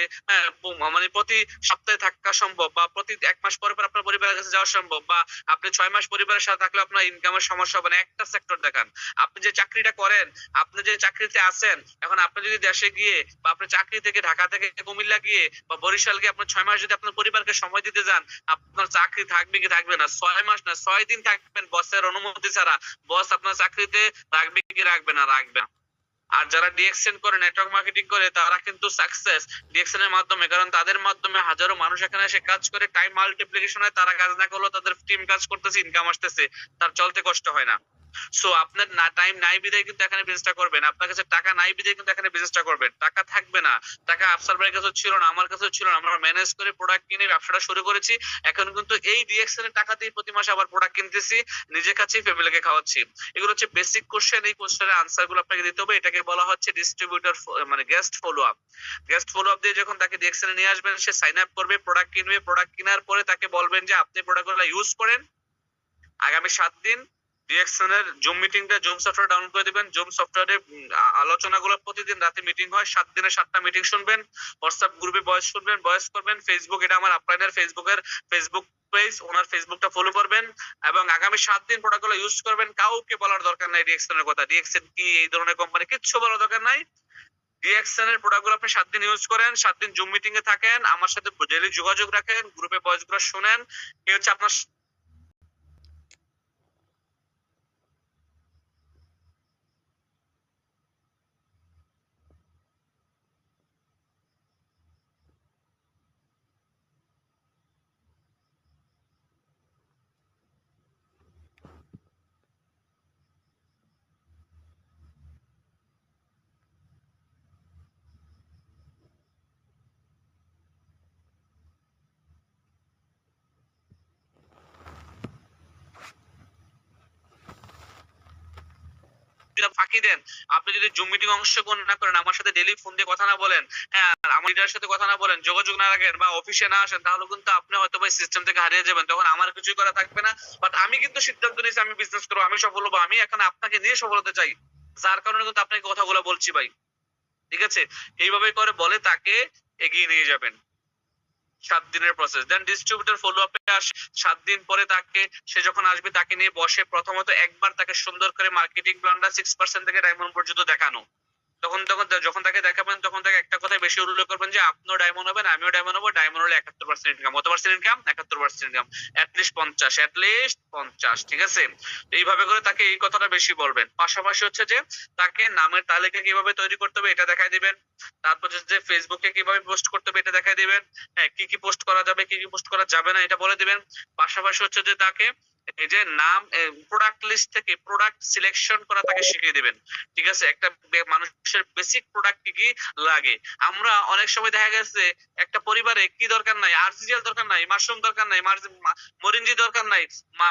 মানে প্রতি সপ্তাহে থাকা সম্ভব, বা প্রতি 1 মাস পর পর আপনার পরিবারের কাছে যাওয়া সম্ভব, বা আপনি 6 মাস পরিবারের সাথে থাকলে আপনার ইনকামের সমস্যা হবে না। একটা সেক্টর দেখান। আপনি যে চাকরিটা করেন, আপনি যে চাকরিতে আছেন, এখন আপনি যদি দেশে গিয়ে বা আপনি চাকরি থেকে ঢাকা থেকে কুমিল্লা গিয়ে বা বরিশাল গিয়ে আপনি 6 মাস যদি আপনার পরিবারকে সময় দিতে যান, আপনার চাকরি থাকবে কি থাকবে না? 6 মাস না 6 দিন থাকবেন বসের অনুমতি ছাড়া। বস আপনার চাকরিতে রাখবে কি রাখবে না? রাখবে না। আর যারা ডিএক্সএন করে, নেটওয়ার্ক মার্কেটিং করে, তারা কিন্তু সাকসেস ডিএক্সএন এর মাধ্যমে, কারণ তাদের মাধ্যমে হাজারো মানুষ এখানে এসে কাজ করে, টাইম মাল্টিপ্লিকেশন হয়, তারা কাজ না করলেও তাদের টিম কাজ করতেছে, ইনকাম আসতেছে, তার চলতে কষ্ট হয় না। সো আপনার না টাইম নাই বিধায় কিন্তু এখানে বিজনেসটা করবেন, আপনার কাছে টাকা নাই বিধায় কিন্তু এখানে বিজনেসটা করবেন। টাকা থাকবে না, টাকা আফসার ভাইয়ের কাছে ছিল না, আমার কাছে ছিল না, আমরা ম্যানেজ করে প্রোডাক্ট কিনে ব্যবসাটা শুরু করেছি। এখন কিন্তু এই ডিএক্সএন এর টাকা দিয়ে প্রতি মাসে আবার প্রোডাক্ট কিনতেছি, নিজে খাচ্ছি, ফ্যামিলিকে খাওয়াচ্ছি। এগুলো হচ্ছে বেসিক কোশ্চেন। এই কোশ্চেনের আনসার গুলো আপনাকে দিতে হবে। এটাকে বলা হচ্ছে ডিস্ট্রিবিউটর মানে guest follow up. Guest follow up দিয়ে যখন তাকে ডিএক্সএন এ নিয়ে আসবেন, সে সাইন আপ করবে, প্রোডাক্ট কিনবে, প্রোডাক্ট কেনার পরে তাকে বলবেন যে আপনি প্রোডাক্টগুলো ইউজ করেন। আগামী 7 দিন ডিএক্সএন এর জুম মিটিংটা, জুম সফটওয়্যার ডাউনলোড করে দিবেন। জুম সফটওয়্যারে আলোচনাগুলো প্রতিদিন রাতে মিটিং হয়, 7 দিনে 7টা মিটিং শুনবেন। হোয়াটসঅ্যাপ গ্রুপে ভয়েস শুনবেন, ভয়েস করবেন। ফেসবুক, এটা আমার আপলাইনের ফেসবুক পেজ, ওনার ফেসবুকটা ফলো করবেন এবং আগামী 7 দিন প্রোডাক্টগুলো ইউজ করবেন। কাউকে বলার দরকার নাই ডিএক্সএন এর কথা, ডিএক্সএন কি, এই ধরনের কোম্পানি কিচ্ছু বলার দরকার নাই। ডিএক্সএন এর প্রোডাক্টগুলো আপনি 7 দিন ইউজ করেন, 7 দিন জুম মিটিং এ থাকেন, আমার সাথে ডেইলি যোগাযোগ রাখেন, গ্রুপে ভয়েসগুলো শুনেন। এই হচ্ছে আপনার ফাঁকি দেন। আপনি যদি জুম মিটিং অংশগ্রহণ না করেন, আমার সাথে ডেইলি ফোন দিয়ে কথা না বলেন, হ্যাঁ আমার লিডারের সাথে কথা না বলেন, যোগাযোগ না রাখেন বা অফিসে না আসেন, তাহলে কিন্তু আপনি হয়তো ভাই সিস্টেম থেকে হারিয়ে যাবেন। তখন আমার কিছুই করা থাকবে না। বাট আমি কিন্তু সিদ্ধান্ত নিয়েছি আমি বিজনেস করবো, আমি সফল হবো। আমি এখন আপনাকে নিয়ে সফল হতে চাই, যার কারণে কিন্তু আপনাকে কথাগুলো বলছি ভাই। ঠিক আছে? এইভাবে করে বলে তাকে এগিয়ে নিয়ে যাবেন। 7 দিনের প্রসেস। দেন ডিস্ট্রিবিউটর ফলো আপে আসে 7 দিন পরে। তাকে, সে যখন আসবে তাকে নিয়ে বসে প্রথমত একবার তাকে সুন্দর করে মার্কেটিং প্ল্যানটা 6% থেকে ডায়মন্ড পর্যন্ত দেখানো। তখন যখন তাকে দেখাবেন, তখন তাকে একটা কথাই বেশি উল্লেখ করবেন যে আপনিও ডায়মন্ড হবেন, আমিও ডায়মন্ড হবো। ডায়মন্ড হলে 71% ইনকাম। কত পার্সেন্ট ইনকাম? 71% ইনকাম। অ্যাটলিস্ট 50, ঠিক আছে? এইভাবে করে তাকে এই কথাটা বেশি বলবেন। পাশাপাশি হচ্ছে যে তাকে নামের তালিকা কিভাবে তৈরি করতে হবে এটা দেখাই দিবেন। তারপর যে ফেসবুকে কিভাবে পোস্ট করতে হবে এটা দেখাই দিবেন। হ্যাঁ, কি কি পোস্ট করা যাবে, কি কি পোস্ট করা যাবে না এটা বলে দিবেন। পাশাপাশি হচ্ছে যে তাকে এই যে নাম, প্রোডাক্ট লিস্ট থেকে প্রোডাক্ট সিলেকশন করা তাকে শিখিয়ে দিবেন। ঠিক আছে? একটা মানুষের বেসিক প্রোডাক্ট কি কি লাগে। আমরা অনেক সময় দেখা গেছে একটা পরিবারে কি দরকার নাই, আরসিজিএল দরকার নাই, মাশরুম দরকার নাই, মরিঞ্জি দরকার নাই,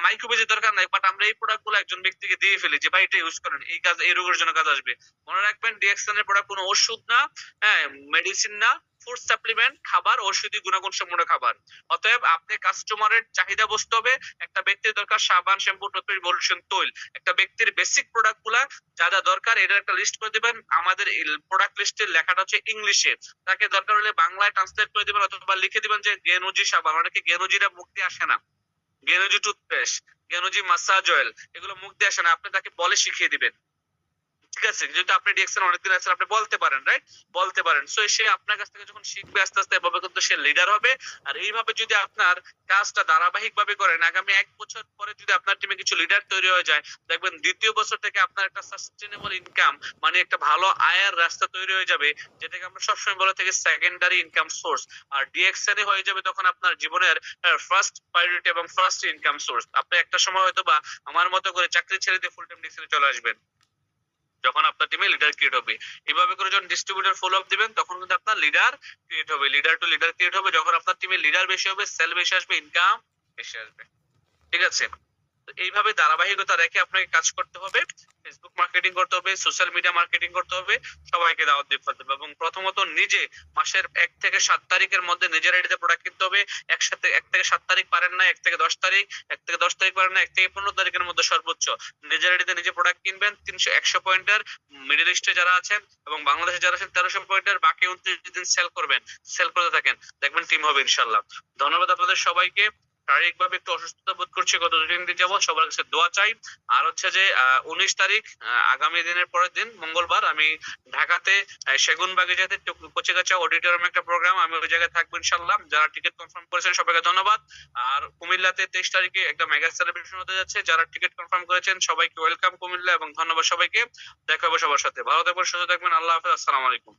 মাইক্রোবেজি দরকার নাই, বাট আমরা এই প্রোডাক্ট গুলো একজন ব্যক্তিকে দিয়ে ফেলি যে ভাই এটা ইউজ করেন, এই কাজ, এই রোগের জন্য কাজ আসবে। মনে রাখবেন ডিএক্সএন এর প্রোডাক্ট কোনো ওষুধ না, হ্যাঁ মেডিসিন না, ফুড সাপ্লিমেন্ট, খাবার, ঔষধি গুণাগুণ সম্পন্ন খাবার। অতএব আপনি কাস্টমারের চাহিদা বুঝতে হবে। একটা ব্যক্তির দরকার সাবান, শ্যাম্পু, টুথপেস্ট, বলুশন, তৈল। একটা ব্যক্তির বেসিক প্রোডাক্ট গুলা যা যা দরকার এটার একটা লিস্ট করে দিবেন। আমাদের প্রোডাক্ট লিস্টের লেখাটা হচ্ছে ইংলিশে, তাকে দরকার হলে বাংলায় ট্রান্সলেট করে দিবেন, অথবা লিখে দিবেন যে গেনুজি সাবান। অনেকে গেনুজিরা মুখ দিয়ে আসে না, গেনুজি টুথপেস্ট, গেনুজি মাসাজ অয়েল, এগুলো মুখ দিয়ে আসে না, আপনি তাকে বলে শিখিয়ে দিবেন। ঠিক আছে? যেহেতু আপনি ডিএক্সএন অনেকদিন আছেন, আপনি বলতে পারেন, রাইট? বলতে পারেন। সো সে আপনার কাছ থেকে যখন শিখবে আস্তে আস্তে, এভাবে কিন্তু সে লিডার হবে। আর এইভাবে যদি আপনার কাজটা ধারাবাহিক ভাবে করেন, আগামী 1 বছর পরে যদি আপনার টিমে কিছু লিডার তৈরি হয়ে যায়, দেখবেন দ্বিতীয় বছর থেকে আপনার একটা সাস্টেনেবল ইনকাম, মানে একটা ভালো আয়ের রাস্তা তৈরি হয়ে যাবে, যেটাকে আমরা সবসময় বলে থাকি সেকেন্ডারি ইনকাম সোর্স। আর ডিএক্সএন হয়ে যাবে তখন আপনার জীবনের ফার্স্ট প্রায়োরিটি এবং ফার্স্ট ইনকাম সোর্স। আপনি একটা সময় হয়তো বা আমার মতো করে চাকরি ছেড়ে দিয়ে ফুল টাইম ডিএক্সএন চলে আসবেন, যখন আপনার টিমে লিডার ক্রিয়েট হবে। এইভাবে করে যখন ডিস্ট্রিবিউটর ফলো আপ দিবেন, তখন কিন্তু আপনার লিডার ক্রিয়েট হবে, লিডার টু লিডার ক্রিয়েট হবে। যখন আপনার টিমে লিডার বেশি হবে, সেল বেশি আসবে, ইনকাম বেশি আসবে। ঠিক আছে? তো এইভাবে ধারাবাহিকতা রেখে আপনাকে কাজ করতে হবে। ফেসবুক মার্কেটিং করতে হবে, সোশ্যাল মিডিয়া মার্কেটিং করতে হবে, সবাইকে দাওয়াত দিয়ে ফেলতে হবে এবং প্রথমত নিজে মাসের 1 থেকে 7 তারিখের মধ্যে নিজের আইডিতে প্রোডাক্ট কিনতে হবে। একসাথে 1 থেকে 7 তারিখ পারেন না, 1 থেকে 10 তারিখ, 1 থেকে 10 তারিখ পারেন না, 1 থেকে 15 তারিখের মধ্যে সর্বোচ্চ নিজের আইডিতে নিজে প্রোডাক্ট কিনবেন। 100 পয়েন্টের মিডল ইস্টে যারা আছেন এবং বাংলাদেশে যারা আছেন 1300 পয়েন্টের, বাকি 29 দিন সেল করবেন, সেল করতে থাকেন, দেখবেন টিম হবে ইনশাআল্লাহ। ধন্যবাদ আপনাদের সবাইকে। শারীরিকভাবে একটু অসুস্থতা বোধ করছি গত 2-3 দিন যাবত, সবার কাছে দোয়া চাই। আর হচ্ছে যে 19 তারিখ আগামী দিনের পরের দিন মঙ্গলবার আমি ঢাকাতে সেগুনবাগে যেতে কচিকাচা অডিটোরিয়ামে একটা প্রোগ্রাম, আমি ওই জায়গায় থাকবো ইনশাআল্লাহ। যারা টিকিট কনফার্ম করেছেন সবাইকে ধন্যবাদ। আর কুমিল্লাতে 23 তারিখে একটা মেগা সেলিব্রেশন হতে যাচ্ছে, যারা টিকিট কনফার্ম করেছেন সবাইকে ওয়েলকাম কুমিল্লা এবং ধন্যবাদ সবাইকে। দেখা হবে সবার সাথে। ভালো থাকবেন, সুস্থ থাকবেন, আল্লাহ হাফেজ, আসসালামু আলাইকুম।